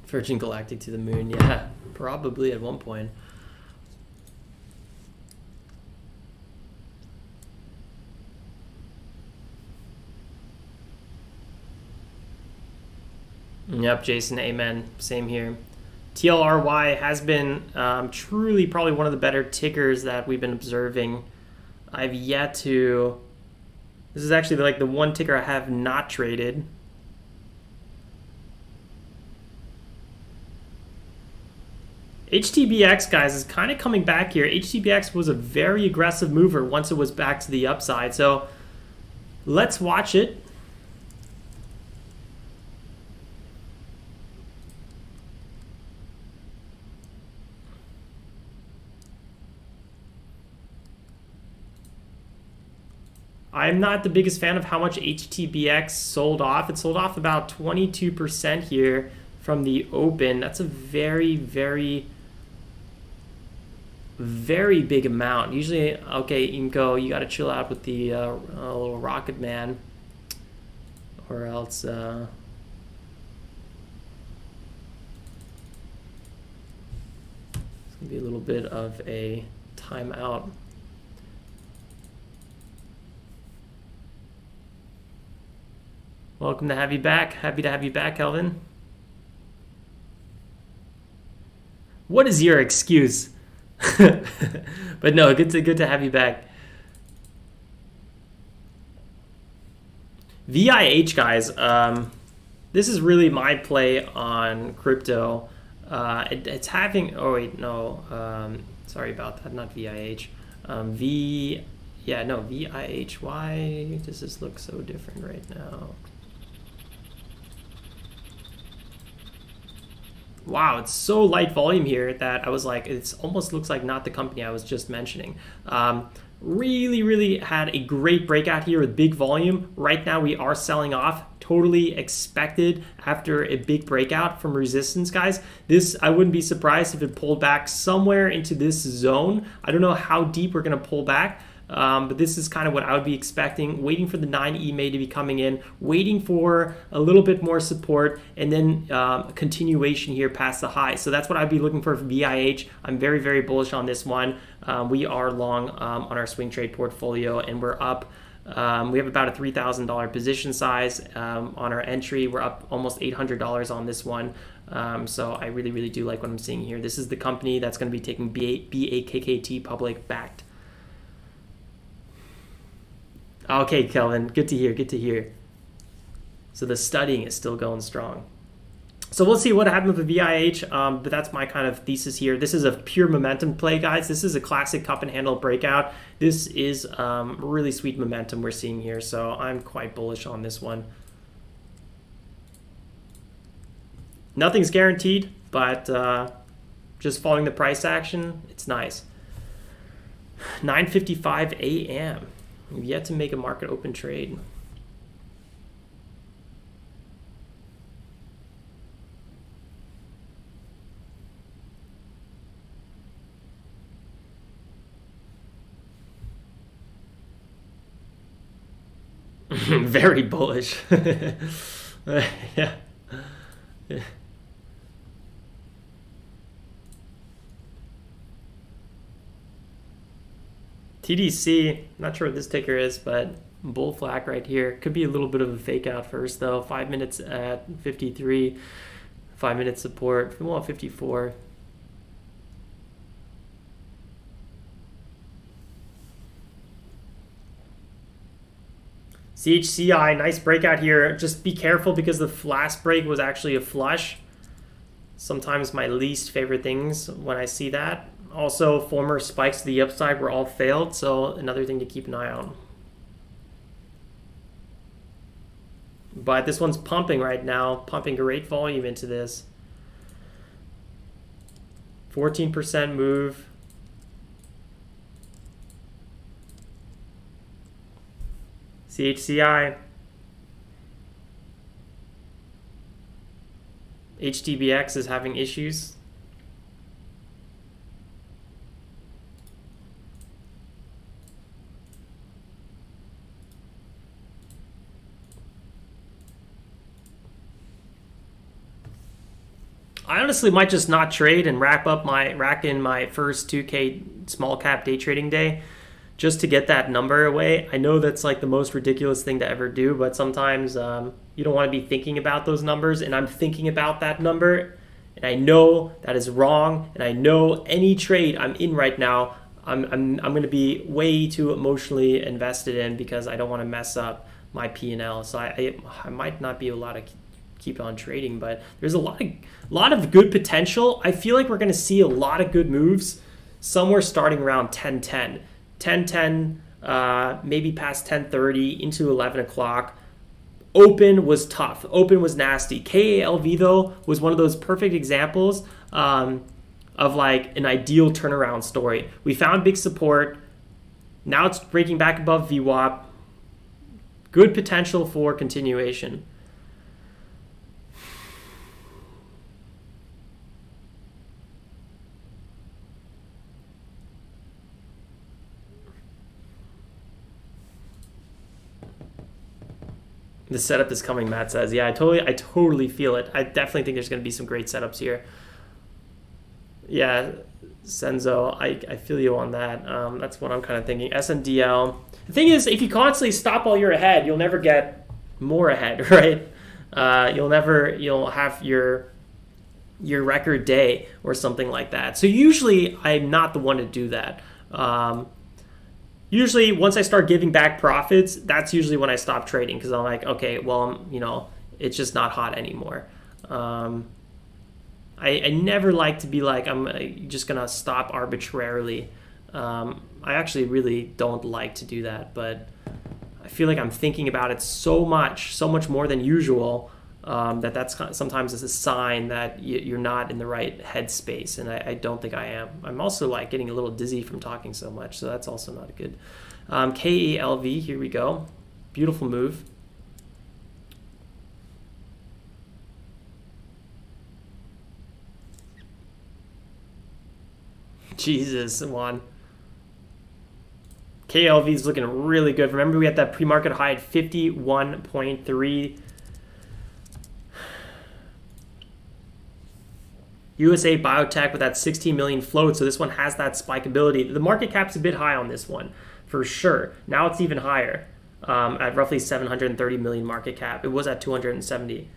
Virgin Galactic to the moon, yeah, probably at one point. Yep, Jason, amen. Same here. TLRY has been truly probably one of the better tickers that we've been observing. I've yet to... This is actually like the one ticker I have not traded. HTBX, guys, is kind of coming back here. HTBX was a very aggressive mover once it was back to the upside. So let's watch it. I'm not the biggest fan of how much HTBX sold off. It sold off about 22% here from the open. That's a very, very big amount. Usually, okay, Imco, you got to chill out with the little rocket man, or else it's gonna be a little bit of a timeout. Welcome to have you back. Happy to have you back, Kelvin. What is your excuse? But no, good to have you back. VIH, guys. This is really my play on crypto. It's having. Oh wait, no. Sorry about that. Not VIH. Yeah, no, VIH. Why does this look so different right now? Wow, it's so light volume here that I was like, it almost looks like not the company I was just mentioning. Really had a great breakout here with big volume. Right now we are selling off. Totally expected after a big breakout from resistance, guys. This, I wouldn't be surprised if it pulled back somewhere into this zone. I don't know how deep we're gonna pull back. But this is kind of what I would be expecting, waiting for the 9 EMA to be coming in, waiting for a little bit more support, and then continuation here past the high. So that's what I'd be looking for VIH. I'm very bullish on this one. We are long on our swing trade portfolio, and we're up We have about a $3,000 position size on our entry. We're up almost $800 on this one. So I really, really do like what I'm seeing here. This is the company that's going to be taking BAKKT public backed. Okay, Kelvin, good to hear, good to hear. So the studying is still going strong. So we'll see what happens with VIH, but that's my kind of thesis here. This is a pure momentum play, guys. This is a classic cup and handle breakout. This is really sweet momentum we're seeing here, so I'm quite bullish on this one. Nothing's guaranteed, but just following the price action, it's nice. 9:55 a.m. We've yet to make a market open trade. Very bullish. Yeah. TDC, not sure what this ticker is, but bull flag right here. Could be a little bit of a fake out first though. 5 minutes at 53, 5 minute support, well, 54. CHCI, nice breakout here. Just be careful because the last break was actually a flush. Sometimes my least favorite things when I see that. Also, former spikes to the upside were all failed, so another thing to keep an eye on. But this one's pumping right now, pumping great volume into this. 14% move. CHCI. HTBX is having issues. I honestly might just not trade and rack in my first 2K small cap day trading day just to get that number away. I know that's like the most ridiculous thing to ever do, but sometimes you don't want to be thinking about those numbers, and I'm thinking about that number, and I know that is wrong, and I know any trade I'm in right now, I'm going to be way too emotionally invested in because I don't want to mess up my P&L. So I might not be allowed to keep on trading, but there's a lot of good potential. I feel like we're going to see a lot of good moves somewhere starting around 10:10. 10:10, maybe past 10:30 into 11 o'clock. Open was tough. Open was nasty. KALV, though, was one of those perfect examples of like an ideal turnaround story. We found big support. Now it's breaking back above VWAP. Good potential for continuation. The setup is coming, Matt says. Yeah, I totally feel it. I definitely think there's going to be some great setups here. Yeah, Senzo, I feel you on that. That's what I'm kind of thinking. SNDL. The thing is, if you constantly stop while you're ahead, you'll never get more ahead, right? You'll have your record day or something like that. So usually I'm not the one to do that. Usually, once I start giving back profits, that's usually when I stop trading because I'm like, okay, well, it's just not hot anymore. I never like to be like, I'm just going to stop arbitrarily. I actually really don't like to do that, but I feel like I'm thinking about it so much more than usual that's sometimes is a sign that you're not in the right headspace, and I don't think I am. I'm also like getting a little dizzy from talking so much, so that's also not good. KALV, here we go. Beautiful move. Jesus, Juan. KLV is looking really good. Remember, we had that pre-market high at 51.3. USA Biotech with that 16 million float, so this one has that spikeability. The market cap's a bit high on this one, for sure. Now it's even higher. at roughly 730 million market cap. It was at 270.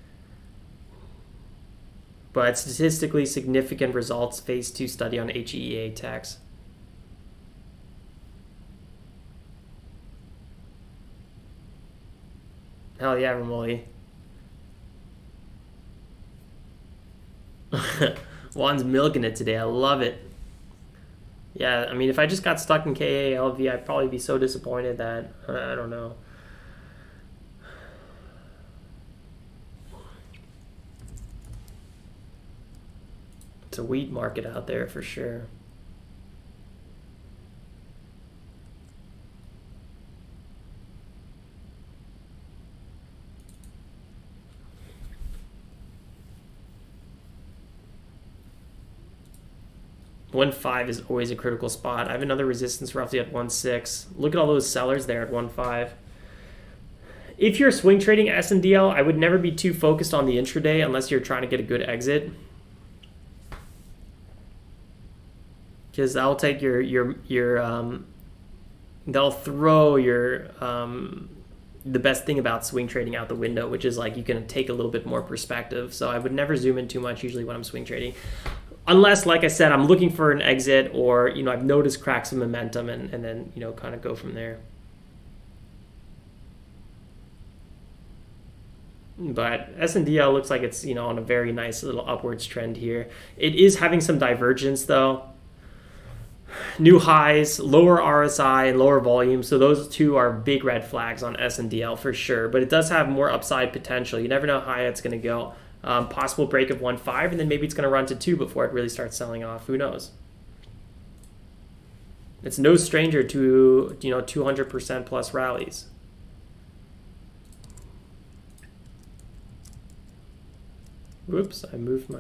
But statistically significant results, phase 2 study on HEA tax. Hell yeah, Ramoli. Juan's milking it today. I love it. Yeah, I mean, if I just got stuck in KALV, I'd probably be so disappointed that, I don't know. It's a weed market out there for sure. $1.5 is always a critical spot. I have another resistance roughly at 1.6. Look at all those sellers there at 1.5. If you're swing trading SNDL, I would never be too focused on the intraday unless you're trying to get a good exit. Because that'll take they'll throw your the best thing about swing trading out the window, which is like you can take a little bit more perspective. So I would never zoom in too much usually when I'm swing trading. Unless, like I said, I'm looking for an exit or, I've noticed cracks of momentum and then, kind of go from there. But SNDL looks like it's, on a very nice little upwards trend here. It is having some divergence, though. New highs, lower RSI, and lower volume. So those two are big red flags on SNDL for sure. But it does have more upside potential. You never know how high it's going to go. Possible break of 1.5, and then maybe it's going to run to 2 before it really starts selling off. Who knows? It's no stranger to 200% plus rallies. Whoops, I moved my...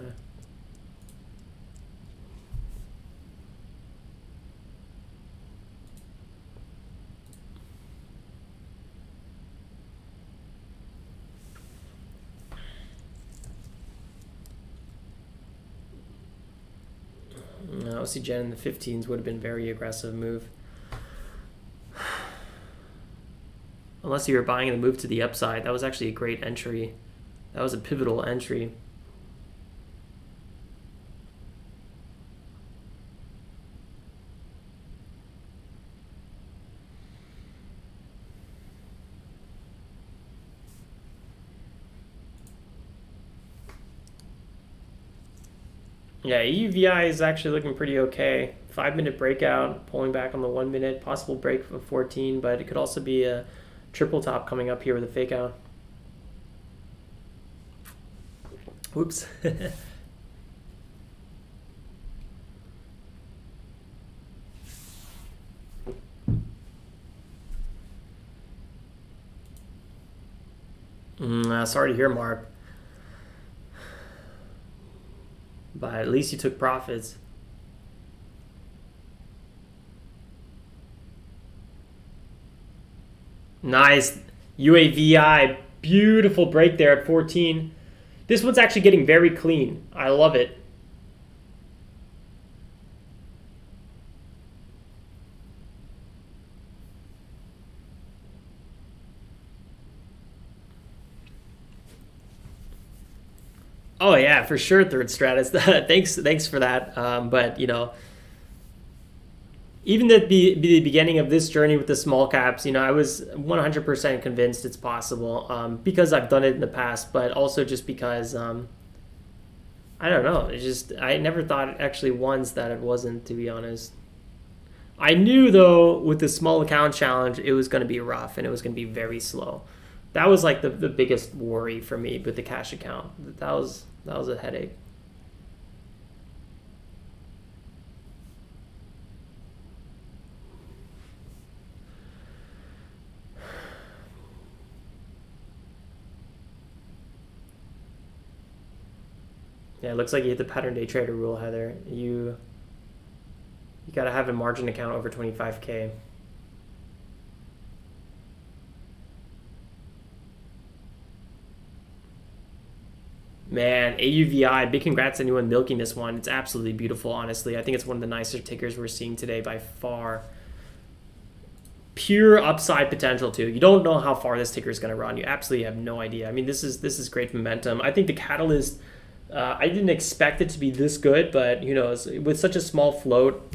OCGen in the 15s would have been a very aggressive move. Unless you were buying the move to the upside. That was actually a great entry. That was a pivotal entry. Yeah, AUVI is actually looking pretty okay. 5-minute breakout, pulling back on the 1 minute, possible break of 14, but it could also be a triple top coming up here with a fake out. Whoops. Sorry to hear, Mark. But at least you took profits. Nice. UAVI. Beautiful break there at 14. This one's actually getting very clean. I love it. Oh yeah, for sure, third stratus. Thanks for that. But even at the beginning of this journey with the small caps, I was 100% convinced it's possible because I've done it in the past, but also just because I don't know. I never thought actually once that it wasn't, to be honest. I knew though with the small account challenge it was going to be rough and it was going to be very slow. That was like the biggest worry for me with the cash account. That was a headache. Yeah, it looks like you hit the pattern day trader rule, Heather. You gotta have a margin account over 25K. Man, AUVI, big congrats to anyone milking this one. It's absolutely beautiful, honestly. I think it's one of the nicer tickers we're seeing today by far. pure upside potential too. You don't know how far this ticker is going to run. You absolutely have no idea. I mean, this is great momentum. I think the catalyst, I didn't expect it to be this good, but who knows? With such a small float,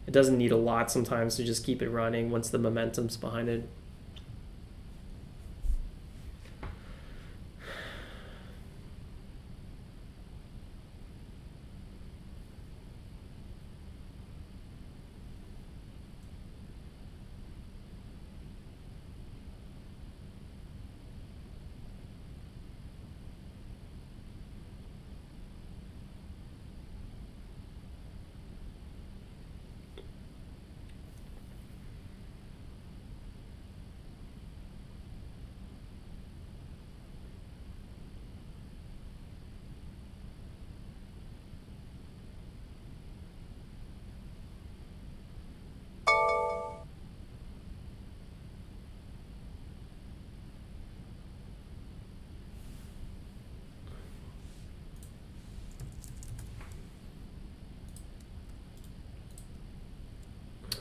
it doesn't need a lot sometimes to just keep it running once the momentum's behind it.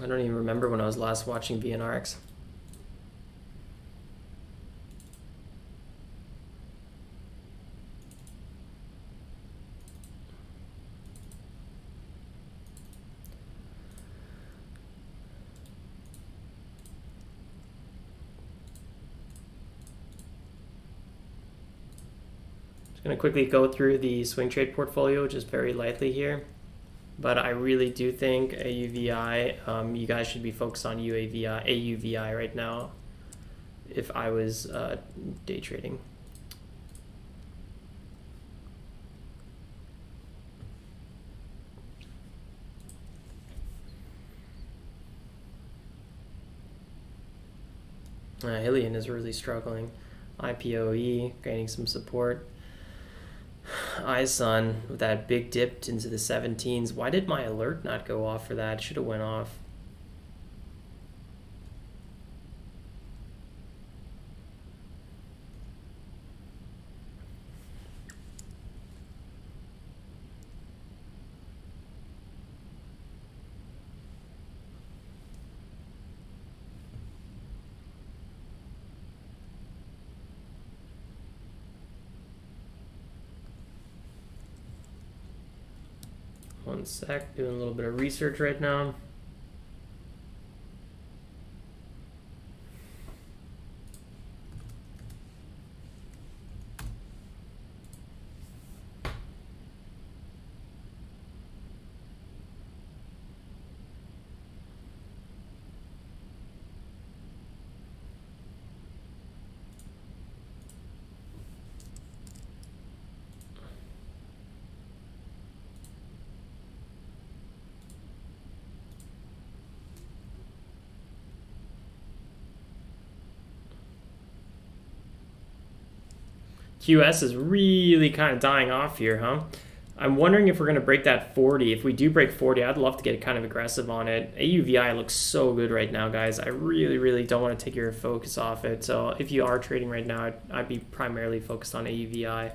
I don't even remember when I was last watching VNRX. Just going to quickly go through the swing trade portfolio just very lightly here. But I really do think AUVI, you guys should be focused on AUVI right now if I was day trading. Hillian is really struggling. IPOE gaining some support. ISUN with that big dip into the 17s. Why did my alert not go off for that? Should have went off. One sec, doing a little bit of research right now. QS is really kind of dying off here, huh? I'm wondering if we're going to break that 40. If we do break 40, I'd love to get kind of aggressive on it. AUVI looks so good right now, guys. I really, really don't want to take your focus off it. So if you are trading right now, I'd be primarily focused on AUVI.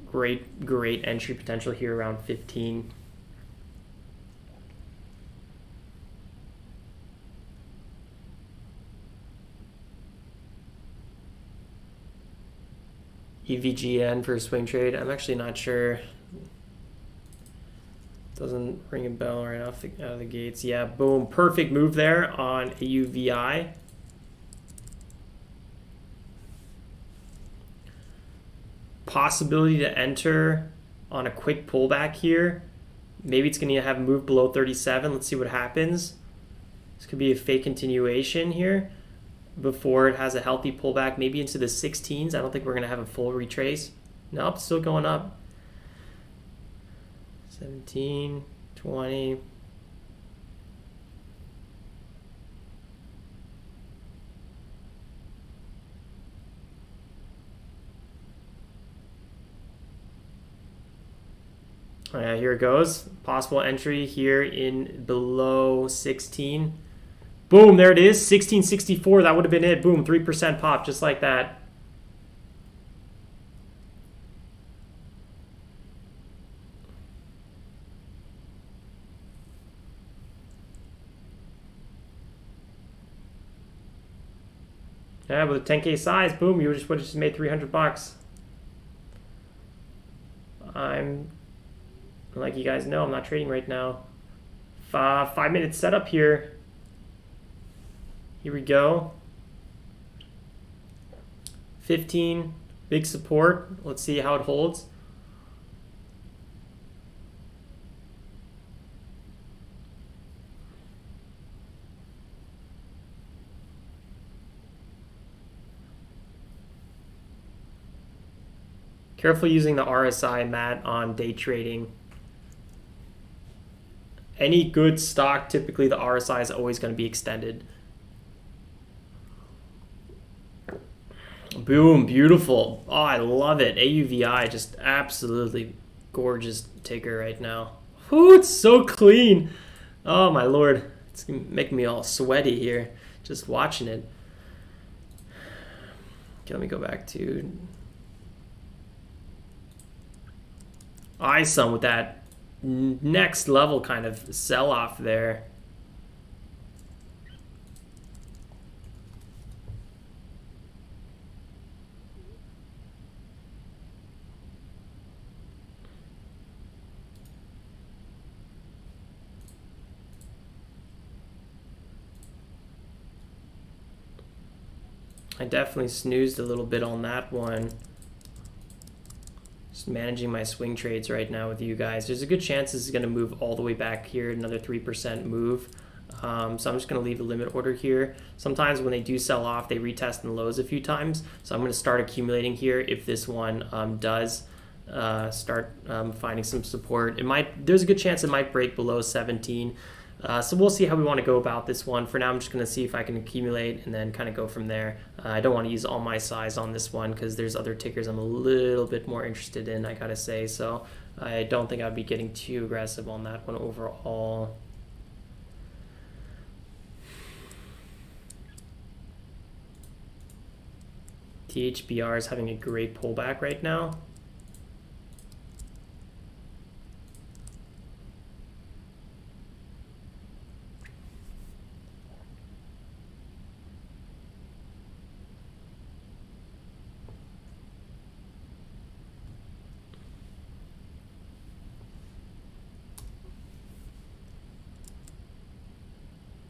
Great entry potential here around 15. EVGN for swing trade. I'm actually not sure. Doesn't ring a bell right out of the gates. Yeah, boom. Perfect move there on AUVI. Possibility to enter on a quick pullback here. Maybe it's going to have a move below 37. Let's see what happens. This could be a fake continuation here before it has a healthy pullback, maybe into the 16s. I don't think we're going to have a full retrace. Nope, still going up. 17, 20. Here it goes. Possible entry here in below 16. Boom, there it is, 1664. That would have been it. Boom, 3% pop, just like that. Yeah, with a 10K size, boom, you would have just made 300 bucks. I'm, like you guys know, I'm not trading right now. 5-minute setup here. Here we go. 15, big support. Let's see how it holds. Careful using the RSI, Matt, on day trading. Any good stock, typically the RSI is always going to be extended. Boom, beautiful. Oh, I love it. AUVI, just absolutely gorgeous ticker right now. Whew, it's so clean. Oh my lord, it's making me all sweaty here just watching it. Okay, let me go back to ISUN with that next level kind of sell-off there. I definitely snoozed a little bit on that one. Just managing my swing trades right now with you guys. There's a good chance this is going to move all the way back here, another 3% move. So I'm just going to leave a limit order here. Sometimes when they do sell off, they retest in the lows a few times. So I'm going to start accumulating here if this one does start finding some support. There's a good chance it might break below 17. So we'll see how we want to go about this one. For now, I'm just going to see if I can accumulate and then kind of go from there. I don't want to use all my size on this one because there's other tickers I'm a little bit more interested in, I got to say. So I don't think I'd be getting too aggressive on that one overall. THBR is having a great pullback right now.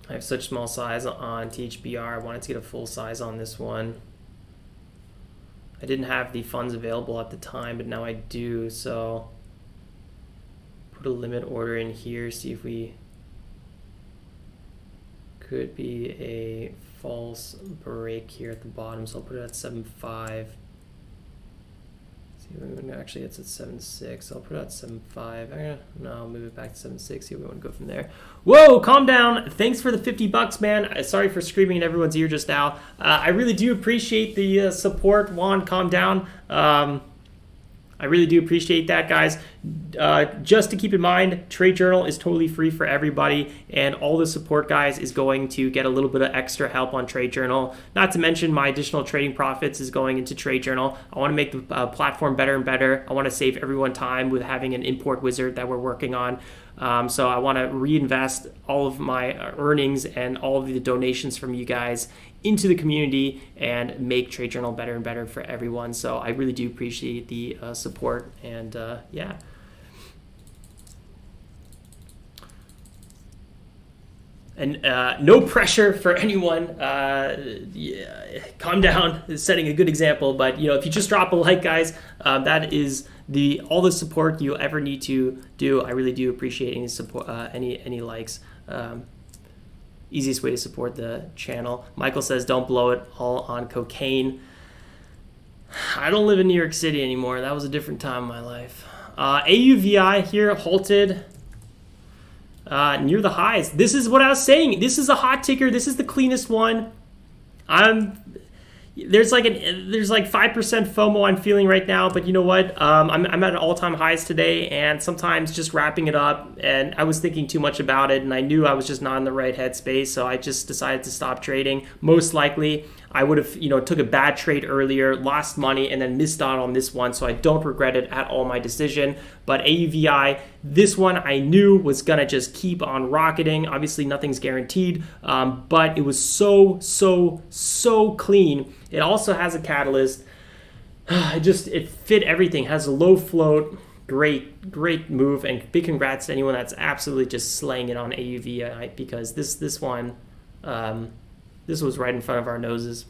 I have such small size on THBR. I wanted to get a full size on this one. I didn't have the funds available at the time, but now I do. So put a limit order in here, see if we could be a false break here at the bottom. So I'll put it at 7.5. Actually, it's at 7.6. I'll put it at 7.5. I'll move it back to 7.6. See if we want to go from there. Whoa, calm down. Thanks for the 50 bucks, man. Sorry for screaming in everyone's ear just now. I really do appreciate the support. Juan, calm down. I really do appreciate that, guys. Just to keep in mind, Trade Journal is totally free for everybody, and all the support, guys, is going to get a little bit of extra help on Trade Journal. Not to mention, my additional trading profits is going into Trade Journal. I want to make the platform better and better. I want to save everyone time with having an import wizard that we're working on. So I want to reinvest all of my earnings and all of the donations from you guys into the community and make Trade Journal better and better for everyone. So I really do appreciate the support, and yeah. And no pressure for anyone. Yeah, calm down. Setting a good example, but if you just drop a like, guys, that is all the support you'll ever need to do. I really do appreciate any support, any likes. Easiest way to support the channel. Michael says, don't blow it all on cocaine. I don't live in New York City anymore. That was a different time in my life. AUVI here halted near the highs. This is what I was saying. This is a hot ticker. This is the cleanest one. There's like 5% FOMO I'm feeling right now, but you know what? I'm at all-time highs today, and sometimes just wrapping it up, and I was thinking too much about it, and I knew I was just not in the right headspace, so I just decided to stop trading. Most likely, I would have, took a bad trade earlier, lost money, and then missed out on this one. So I don't regret it at all, my decision. But AUVI, this one I knew was going to just keep on rocketing. Obviously, nothing's guaranteed, but it was so clean. It also has a catalyst. It fit everything. Has a low float. Great move, and big congrats to anyone that's absolutely just slaying it on AUVI, because this one, this was right in front of our noses.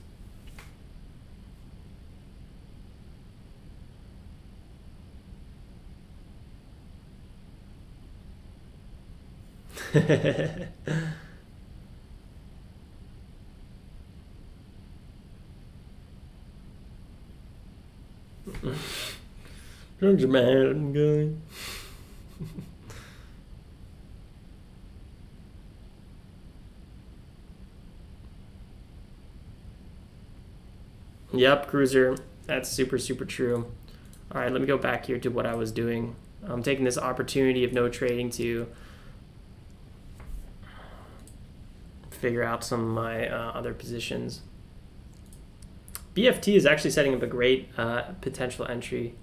Don't you mad, guy? Yep, Cruiser. That's super true. All right, let me go back here to what I was doing. I'm taking this opportunity of no trading to figure out some of my other positions. BFT is actually setting up a great potential entry.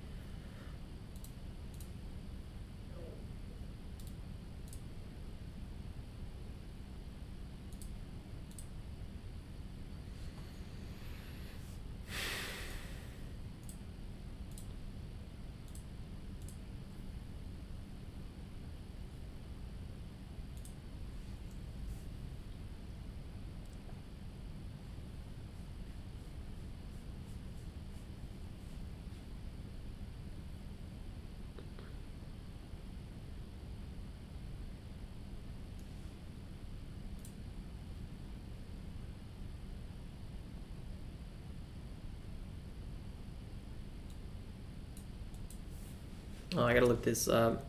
Oh, I gotta look this up.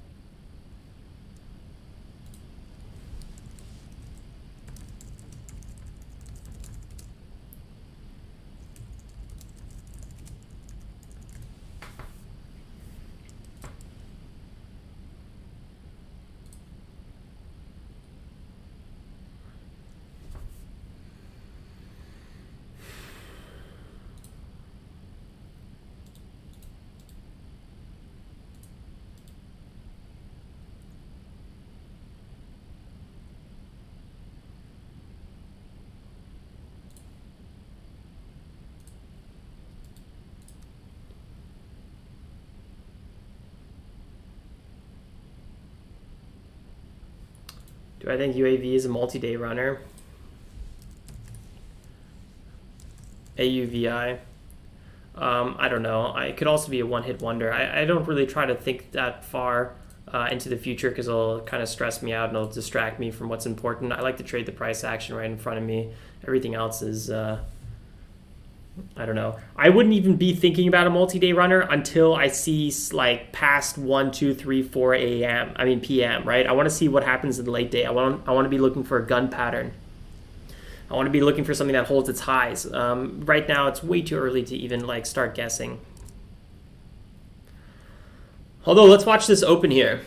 Do I think UAV is a multi-day runner? AUVI. I don't know. It could also be a one-hit wonder. I don't really try to think that far into the future, because it'll kind of stress me out and it'll distract me from what's important. I like to trade the price action right in front of me. Everything else is, I don't know. I wouldn't even be thinking about a multi-day runner until I see like past 1, 2, 3, 4 p.m., right? I want to see what happens in the late day. I want to be looking for a gun pattern. I want to be looking for something that holds its highs. Right now, it's way too early to even like start guessing. Although, let's watch this open here.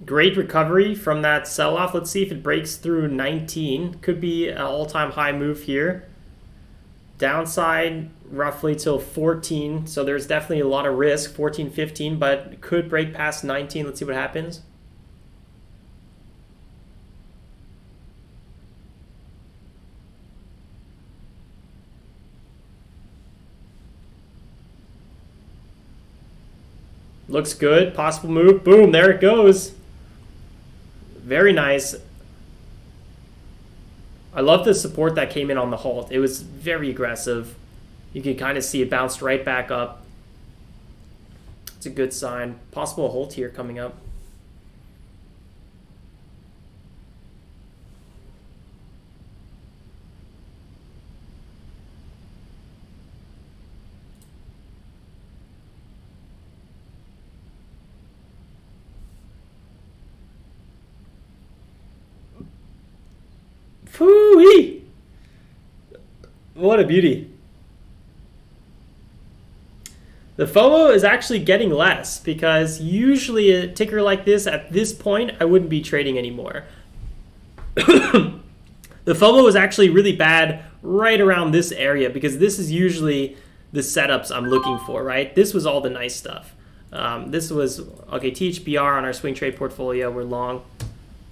Great recovery from that sell-off. Let's see if it breaks through 19. Could be an all-time high move here. Downside roughly till 14, so there's definitely a lot of risk, 14, 15, but could break past 19. Let's see what happens. Looks good. Possible move. Boom, there it goes. Very nice. I love the support that came in on the halt. It was very aggressive. You can kind of see it bounced right back up. It's a good sign. Possible halt here coming up. What a beauty. The FOMO is actually getting less because usually a ticker like this at this point, I wouldn't be trading anymore. The FOMO is actually really bad right around this area because this is usually the setups I'm looking for, right? This was all the nice stuff. This was, okay, THBR on our swing trade portfolio, we're long.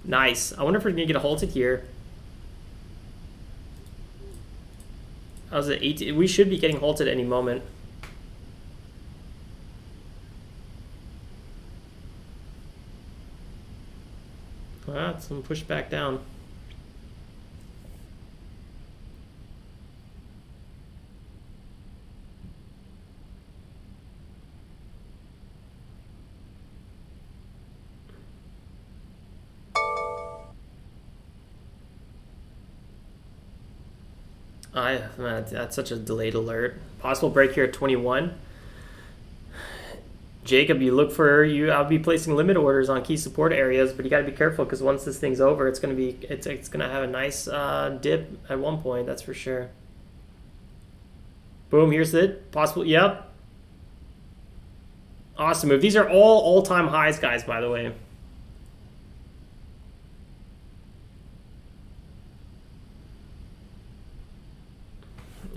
Nice. I wonder if we're gonna get halted here. I was at 18, we should be getting halted any moment. Some push back down. That's such a delayed alert. Possible break here at 21. Jacob, I'll be placing limit orders on key support areas, but you got to be careful because once this thing's over, it's gonna have a nice dip at one point. That's for sure. Boom. Here's it. Possible. Yep. Awesome move. These are all all-time highs, guys. By the way.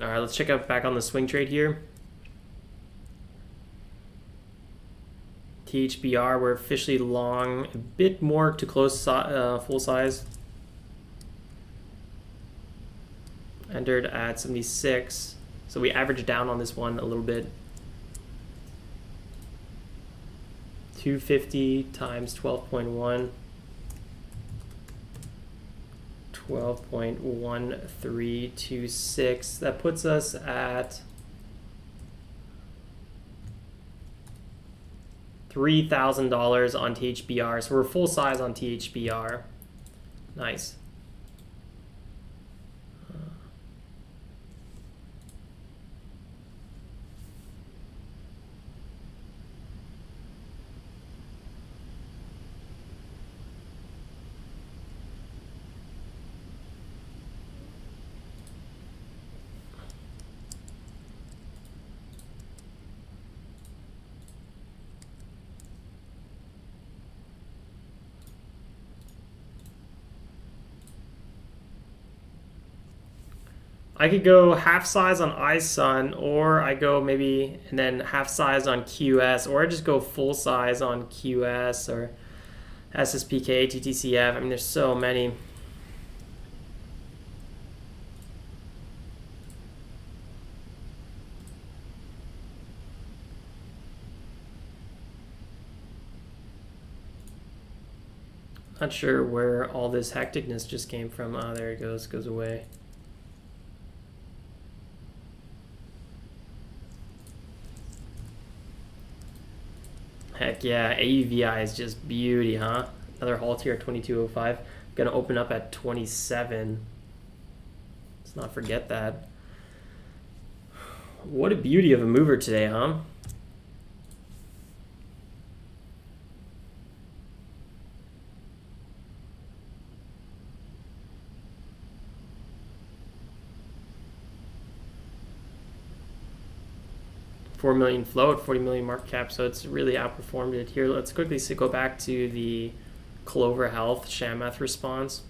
All right. Let's check out back on the swing trade here. THBR, we're officially long, a bit more to close full size. Entered at 76, so we averaged down on this one a little bit. 250 times 12.1, 12.1326. That puts us at $3,000 on THBR, so we're full size on THBR. Nice. I could go half size on ISUN, or I go maybe and then half size on QS, or I just go full size on QS or SSPK, TTCF. I mean, there's so many. Not sure where all this hecticness just came from. Oh, there it goes away. Heck yeah, AUVI is just beauty, huh? Another halt here at 22.05. Gonna open up at 27. Let's not forget that. What a beauty of a mover today, huh? $4 million float, 40 million market cap, so it's really outperformed it here. Let's quickly go back to the Clover Health Chamath response.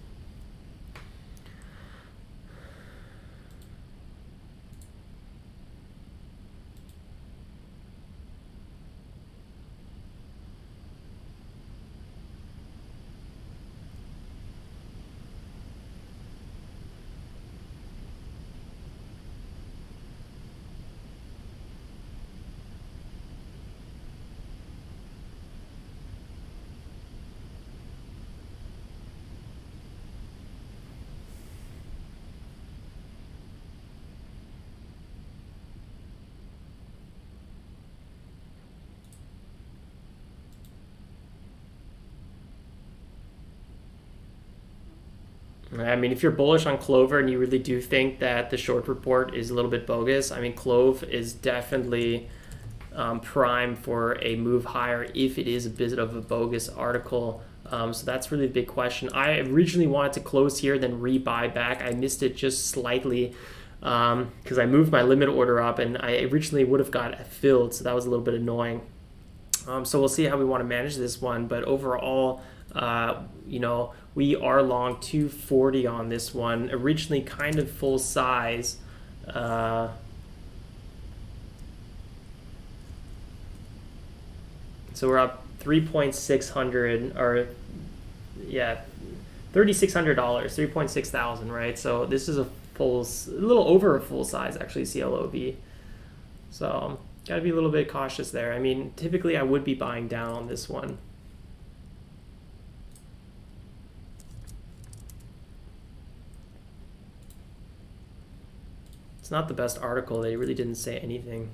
I mean, if you're bullish on Clover and you really do think that the short report is a little bit bogus, I mean, CLOV is definitely prime for a move higher if it is a bit of a bogus article. So that's really the big question. I originally wanted to close here, then rebuy back. I missed it just slightly. because I moved my limit order up, and I originally would have got filled, so that was a little bit annoying. So we'll see how we want to manage this one, but overall, you know, we are long 240 on this one. Originally kind of full size. So we're up 3,600, or yeah, $3,600, 3.6 thousand, right? So this is a little over a full size actually CLOV. So gotta be a little bit cautious there. I mean, typically I would be buying down on this one. It's not the best article. They really didn't say anything.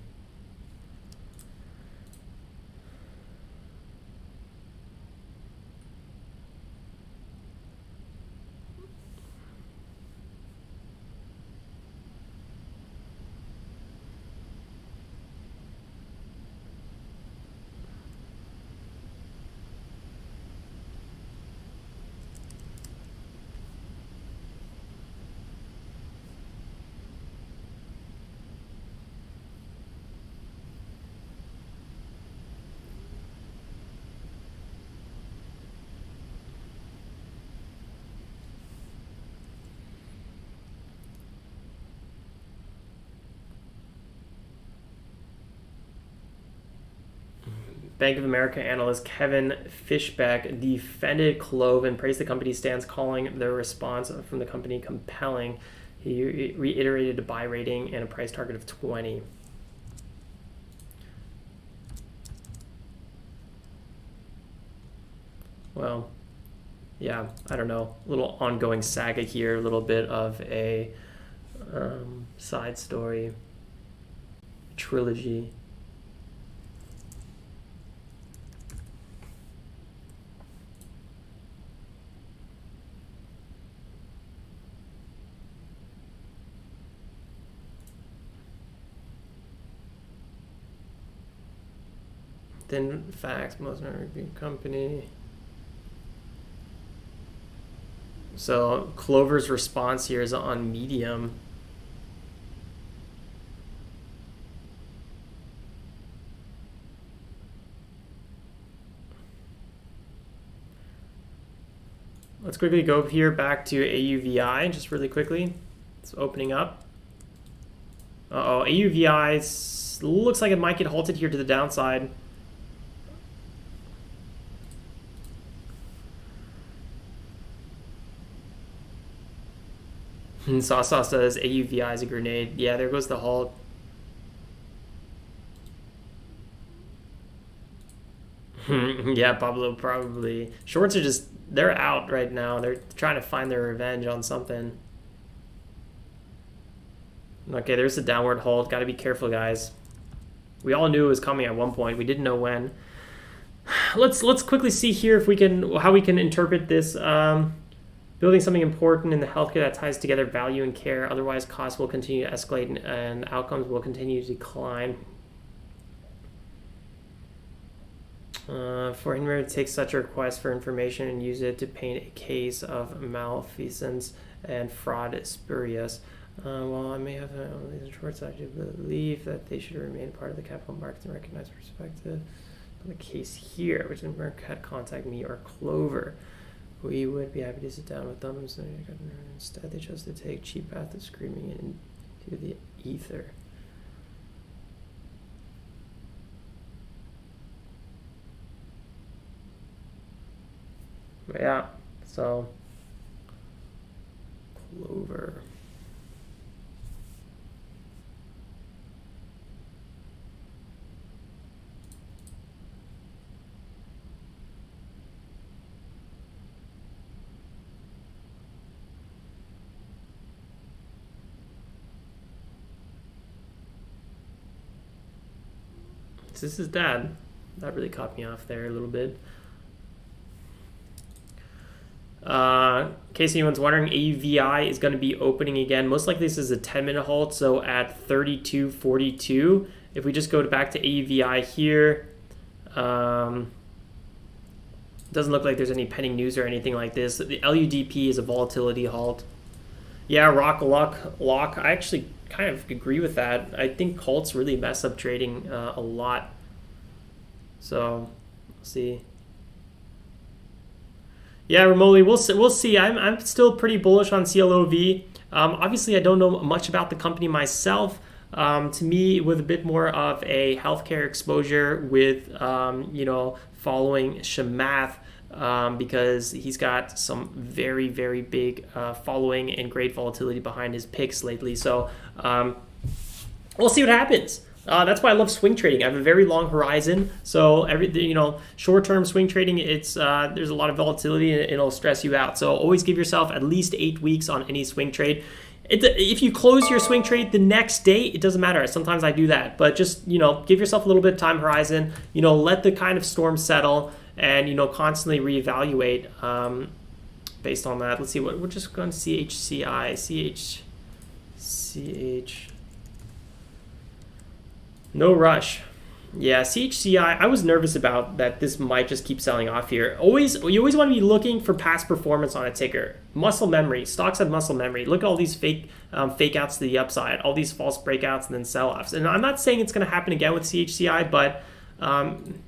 Bank of America analyst Kevin Fishbeck defended CLOV and praised the company's stance, calling the response from the company compelling. He reiterated a buy rating and a price target of 20. Well, yeah, I don't know. A little ongoing saga here, a little bit of a side story, trilogy. Then facts, most review company. So Clover's response here is on Medium. Let's quickly go here back to AUVI just really quickly. It's opening up. AUVI looks like it might get halted here to the downside. Sasa says AUVI is a grenade. Yeah, there goes the halt. Yeah, Pablo, probably. Shorts are just, they're out right now. They're trying to find their revenge on something. Okay, there's a downward halt. Got to be careful, guys. We all knew it was coming at one point. We didn't know when. Let's quickly see here if we can, how we can interpret this. Building something important in the healthcare that ties together value and care. Otherwise, costs will continue to escalate and outcomes will continue to decline. For him to take such a request for information and use it to paint a case of malfeasance and fraud spurious. While I may have a short-sighted belief that they should remain part of the capital markets and recognize perspective on the case here, which didn't contact me or Clover. We would be happy to sit down with them. So instead, they chose to take cheap path of screaming into the ether. But yeah, so Clover. This is Dad. That really caught me off there a little bit. In case anyone's wondering, AUVI is going to be opening again. Most likely this is a 10-minute halt, so at 32.42. If we just go back to AUVI here, doesn't look like there's any pending news or anything like this. The LUDP is a volatility halt. Yeah, rock, lock. I actually kind of agree with that. I think Colts really mess up trading a lot. So, let's see. Yeah, remotely, we'll see. I'm still pretty bullish on CLOV. Obviously, I don't know much about the company myself. To me, with a bit more of a healthcare exposure, with following Chamath, because he's got some very, very big following and great volatility behind his picks lately. So we'll see what happens. That's why I love swing trading. I have a very long horizon, so short-term swing trading, it's there's a lot of volatility and it'll stress you out. So always give yourself at least 8 weeks on any swing trade. If you close your swing trade the next day, it doesn't matter. Sometimes I do that, but just give yourself a little bit of time horizon. Let the kind of storm settle, and constantly reevaluate based on that. Let's see what we're just going to CHCI, CH. No rush. Yeah, CHCI, I was nervous about that. This might just keep selling off here. You always want to be looking for past performance on a ticker. Muscle memory. Stocks have muscle memory. Look at all these fake outs to the upside, all these false breakouts and then sell-offs. And I'm not saying it's going to happen again with CHCI, but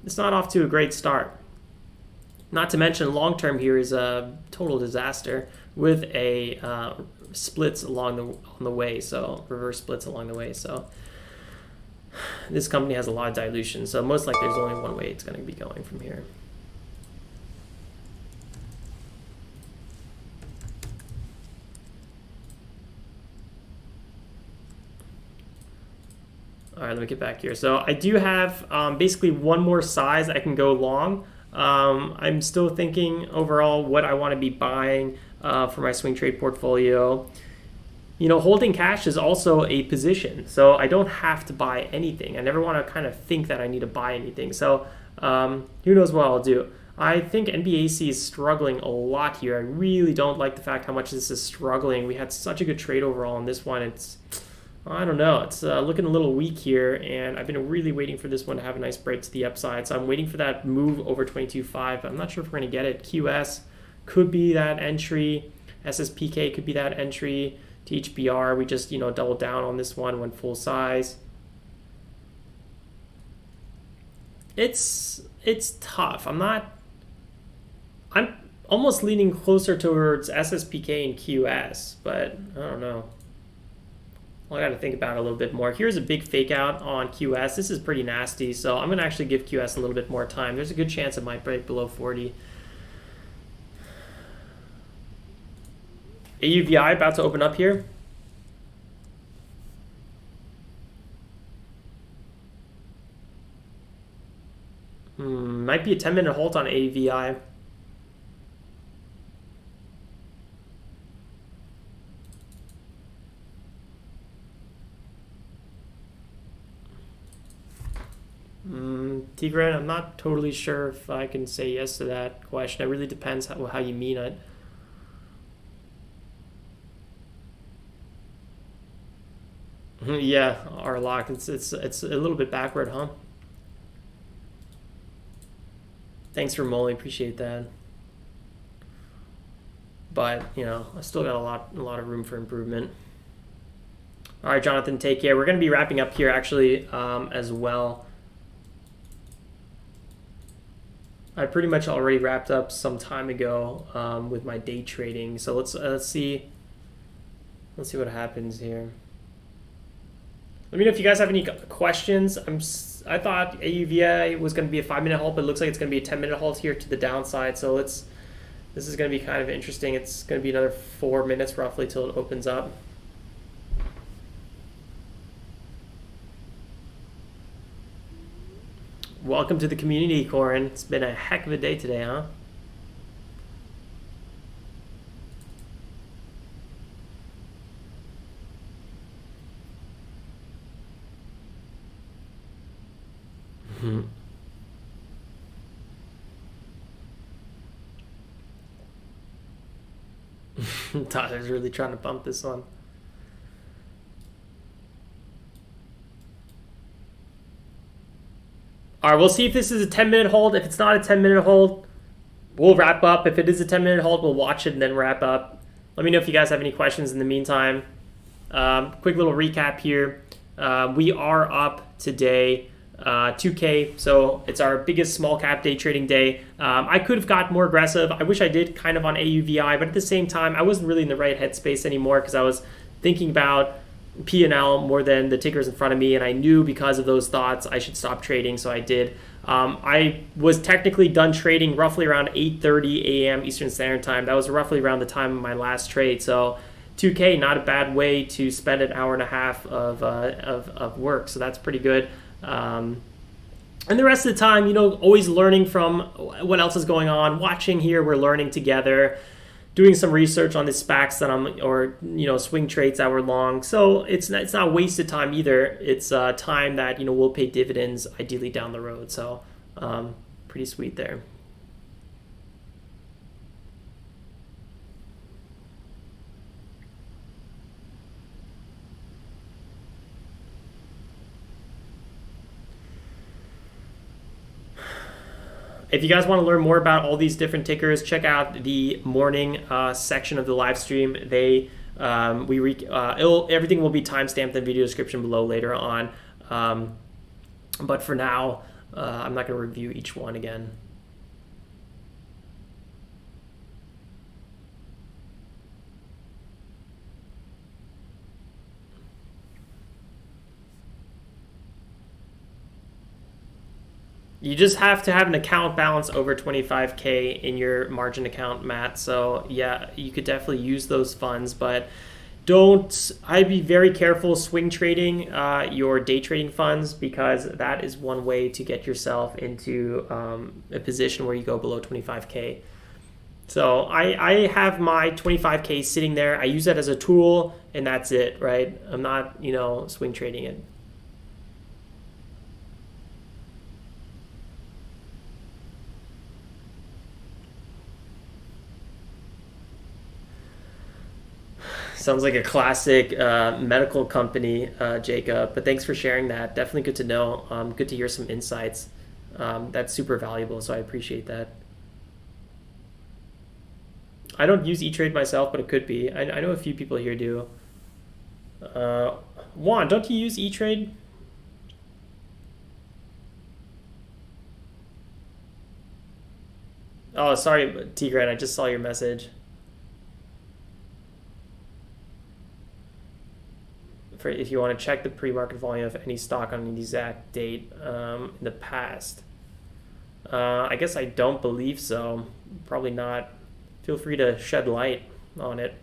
it's not off to a great start. Not to mention, long-term here is a total disaster with a splits on the way. So reverse splits along the way. So this company has a lot of dilution, so most likely there's only one way it's going to be going from here. All right, let me get back here. So I do have basically one more size I can go long. I'm still thinking overall what I want to be buying for my swing trade portfolio. Holding cash is also a position, so I don't have to buy anything. I never want to kind of think that I need to buy anything. So who knows what I'll do. I think NBAC is struggling a lot here. I really don't like the fact how much this is struggling. We had such a good trade overall on this one. I don't know. It's looking a little weak here, and I've been really waiting for this one to have a nice break to the upside. So I'm waiting for that move over 22.5. I'm not sure if we're going to get it. QS could be that entry. SSPK could be that entry. THBR, we just doubled down on this one, went full size. It's tough. I'm almost leaning closer towards SSPK and QS, but I don't know. I got to think about it a little bit more. Here's a big fake out on QS. This is pretty nasty, so I'm going to actually give QS a little bit more time. There's a good chance it might break below 40. AUVI about to open up here. Might be a 10-minute hold on AUVI. Tigran, I'm not totally sure if I can say yes to that question. It really depends how you mean it. Yeah, our lock. It's a little bit backward, huh? Thanks for Molly, appreciate that. But I still got a lot of room for improvement. All right, Jonathan, take care. We're going to be wrapping up here actually as well. I pretty much already wrapped up some time ago with my day trading. So let's see what happens here. Let me know if you guys have any questions. I thought AUVI was going to be a 5-minute hold, but it looks like it's going to be a 10-minute hold here to the downside. So this is going to be kind of interesting. It's going to be another 4 minutes roughly till it opens up. Welcome to the community, Corin. It's been a heck of a day today, huh? Tyler's really trying to bump this one. All right, we'll see if this is a 10-minute hold. If it's not a 10-minute hold, we'll wrap up. If it is a 10-minute hold, we'll watch it and then wrap up. Let me know if you guys have any questions in the meantime. Quick little recap here. We are up today 2K, so it's our biggest small cap day trading day. I could have got more aggressive. I wish I did kind of on AUVI, but at the same time, I wasn't really in the right headspace anymore because I was thinking about P&L more than the tickers in front of me, and I knew because of those thoughts I should stop trading, so I did. I was technically done trading roughly around 8:30 a.m. Eastern Standard Time. That was roughly around the time of my last trade, so 2K, not a bad way to spend an hour and a half of work, so that's pretty good. And the rest of the time, always learning from what else is going on, watching here, we're learning together, doing some research on the SPACs that swing trades that were long. So it's not wasted time either. It's time that, will pay dividends ideally down the road. So pretty sweet there. If you guys want to learn more about all these different tickers, check out the morning section of the live stream. Everything will be timestamped in the video description below later on. But for now, I'm not going to review each one again. You just have to have an account balance over 25K in your margin account, Matt. So yeah, you could definitely use those funds, but I'd be very careful swing trading your day trading funds, because that is one way to get yourself into a position where you go below 25K. So I have my 25K sitting there. I use that as a tool, and that's it, right? I'm not, swing trading it. Sounds like a classic medical company, Jacob, but thanks for sharing that. Definitely good to know. Good to hear some insights. That's super valuable, so I appreciate that. I don't use E-Trade myself, but it could be. I know a few people here do. Juan, don't you use E-Trade? Oh, sorry, Tigran, I just saw your message. If you want to check the pre-market volume of any stock on an exact date in the past. I guess I don't believe so. Probably not. Feel free to shed light on it.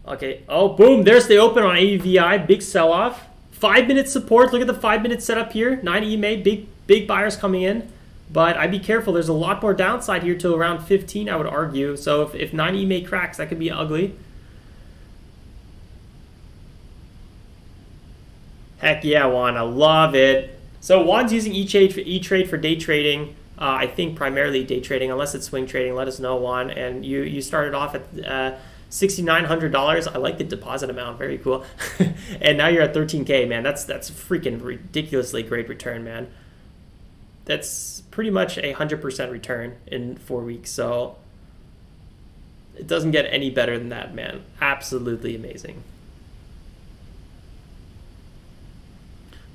Okay. Oh, boom. There's the open on AUVI. Big sell-off. 5-minute support. Look at the 5-minute setup here. 9 EMA. Big buyers coming in. But I'd be careful. There's a lot more downside here to around 15, I would argue. So if 9 EMA cracks, that could be ugly. Heck yeah, Juan, I love it. So Juan's using E-Trade for day trading. I think primarily day trading, unless it's swing trading. Let us know, Juan. And you started off at $6,900. I like the deposit amount. Very cool. And now you're at 13K, man. That's freaking ridiculously great return, man. That's pretty much 100% return in 4 weeks. So it doesn't get any better than that, man. Absolutely amazing.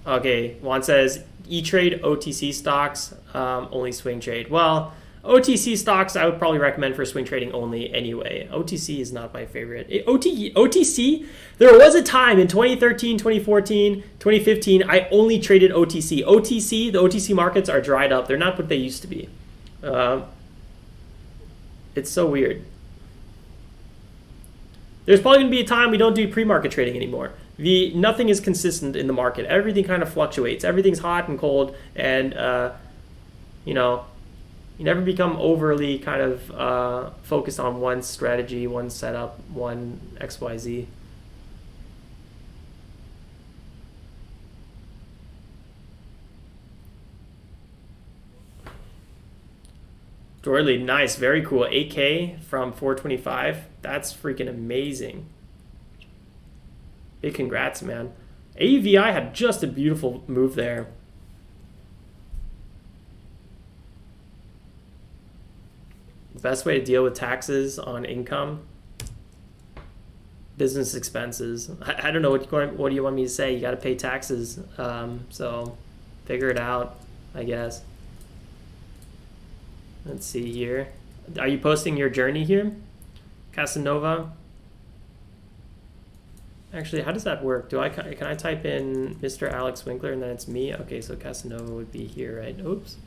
Okay, Juan says, E-Trade, OTC stocks, only swing trade. Well, OTC stocks I would probably recommend for swing trading only anyway. OTC is not my favorite. OTC, there was a time in 2013, 2014, 2015, I only traded OTC. The OTC markets are dried up. They're not what they used to be. It's so weird. There's probably going to be a time we don't do pre-market trading anymore. Nothing is consistent in the market. Everything kind of fluctuates. Everything's hot and cold, and you never become overly kind of focused on one strategy, one setup, one XYZ. Dorley, nice, very cool. 8K from 425. That's freaking amazing. Big congrats, man. AUVI had just a beautiful move there. Best way to deal with taxes on income? Business expenses. I don't know what do you want me to say. You got to pay taxes. So figure it out, I guess. Let's see here. Are you posting your journey here, Casanova? Actually, how does that work? Can I type in Mr. Alex Winkler and then it's me? Okay, so Casanova would be here, right? Oops.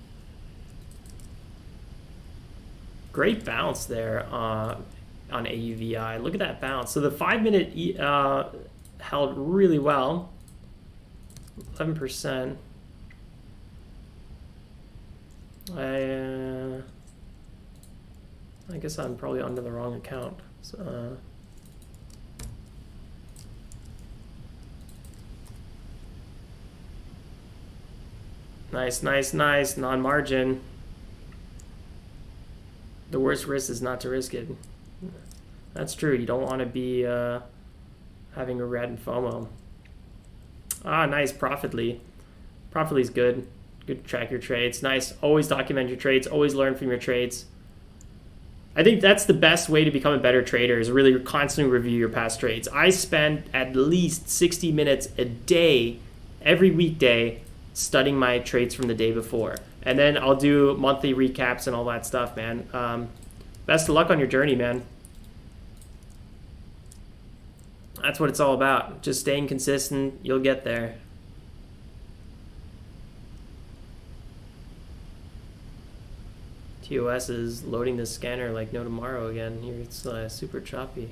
Great bounce there on AUVI. Look at that bounce. So the 5-minute held really well. 11%. I guess I'm probably under the wrong account. So, nice, nice, nice. Non-margin. The worst risk is not to risk it. That's true. You don't want to be having regret and FOMO. Ah, nice. Profitly. Profitly's good. Good to track your trades. Nice. Always document your trades. Always learn from your trades. I think that's the best way to become a better trader, is really constantly review your past trades. I spend at least 60 minutes a day, every weekday, studying my trades from the day before. And then I'll do monthly recaps and all that stuff, man. Best of luck on your journey, man. That's what it's all about. Just staying consistent, you'll get there. TOS is loading the scanner like no tomorrow again. Here it's super choppy.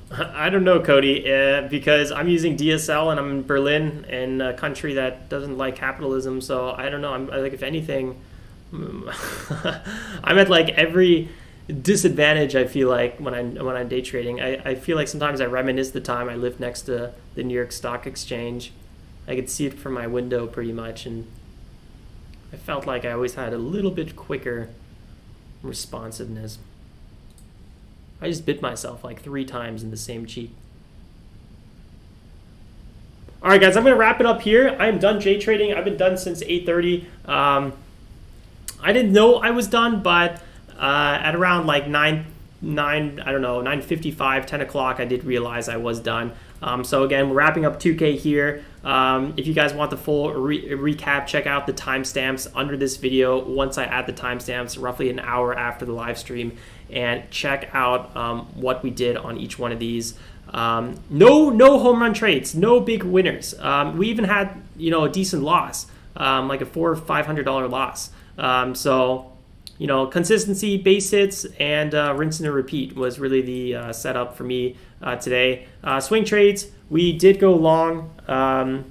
I don't know, Cody, because I'm using DSL and I'm in Berlin, in a country that doesn't like capitalism. So I don't know. I'm like, if anything, I'm at like every disadvantage. I feel like when I'm day trading, I feel like sometimes I reminisce the time I lived next to the New York Stock Exchange. I could see it from my window pretty much, and I felt like I always had a little bit quicker responsiveness. I just bit myself like 3 times in the same cheek. All right, guys, I'm going to wrap it up here. I am done day trading. I've been done since 8:30. I didn't know I was done, but at around like 9:55, 10 o'clock, I did realize I was done. So again, we're wrapping up 2K here. If you guys want the full recap, check out the timestamps under this video once I add the timestamps, roughly an hour after the live stream, and check out what we did on each one of these. No home run trades, no big winners. We even had a decent loss, like a $400 or $500 loss. So consistency, base hits, and rinse and repeat was really the setup for me today. Swing trades, we did go long a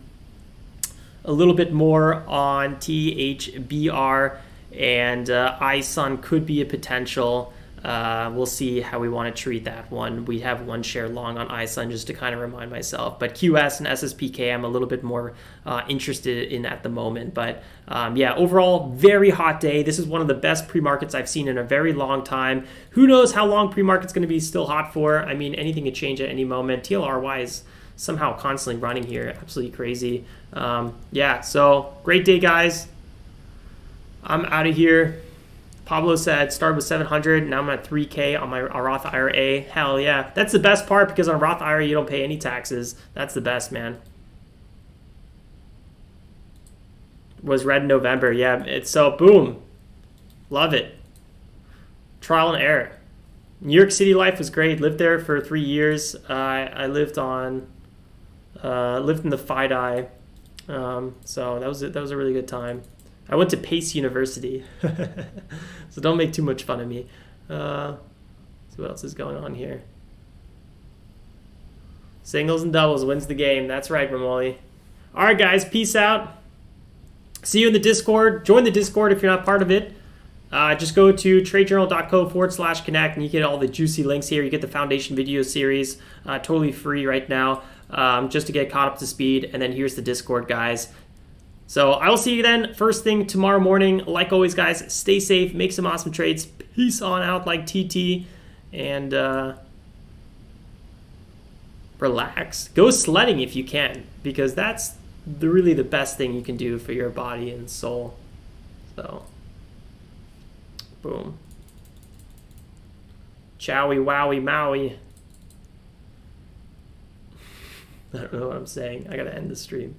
little bit more on THBR, and ISUN could be a potential. We'll see how we want to treat that one. We have 1 share long on ISUN just to kind of remind myself. But QS and SSPK I'm a little bit more interested in at the moment. But yeah, overall, very hot day. This is one of the best pre-markets I've seen in a very long time. Who knows how long pre-market's going to be still hot for? I mean, anything can change at any moment. TLRY is somehow constantly running here. Absolutely crazy. Yeah, so great day, guys. I'm out of here. Pablo said, start with 700. Now I'm at 3K on my Roth IRA. Hell yeah. That's the best part, because on a Roth IRA, you don't pay any taxes. That's the best, man. Was read in November. Yeah, it's so boom. Love it. Trial and error. New York City life was great. Lived there for 3 years. I lived in the FIDI. So that was a really good time. I went to Pace University, so don't make too much fun of me. So what else is going on here? Singles and doubles wins the game. That's right, Ramoli. All right, guys, peace out. See you in the Discord. Join the Discord if you're not part of it. Just go to tradejournal.co/connect, and you get all the juicy links here. You get the foundation video series, totally free right now, just to get caught up to speed. And then here's the Discord, guys. So I will see you then first thing tomorrow morning. Like always, guys, stay safe, make some awesome trades. Peace on out like TT, and relax. Go sledding if you can, because that's really the best thing you can do for your body and soul. So, boom. Chowie, wowie, maui. I don't know what I'm saying. I gotta end the stream.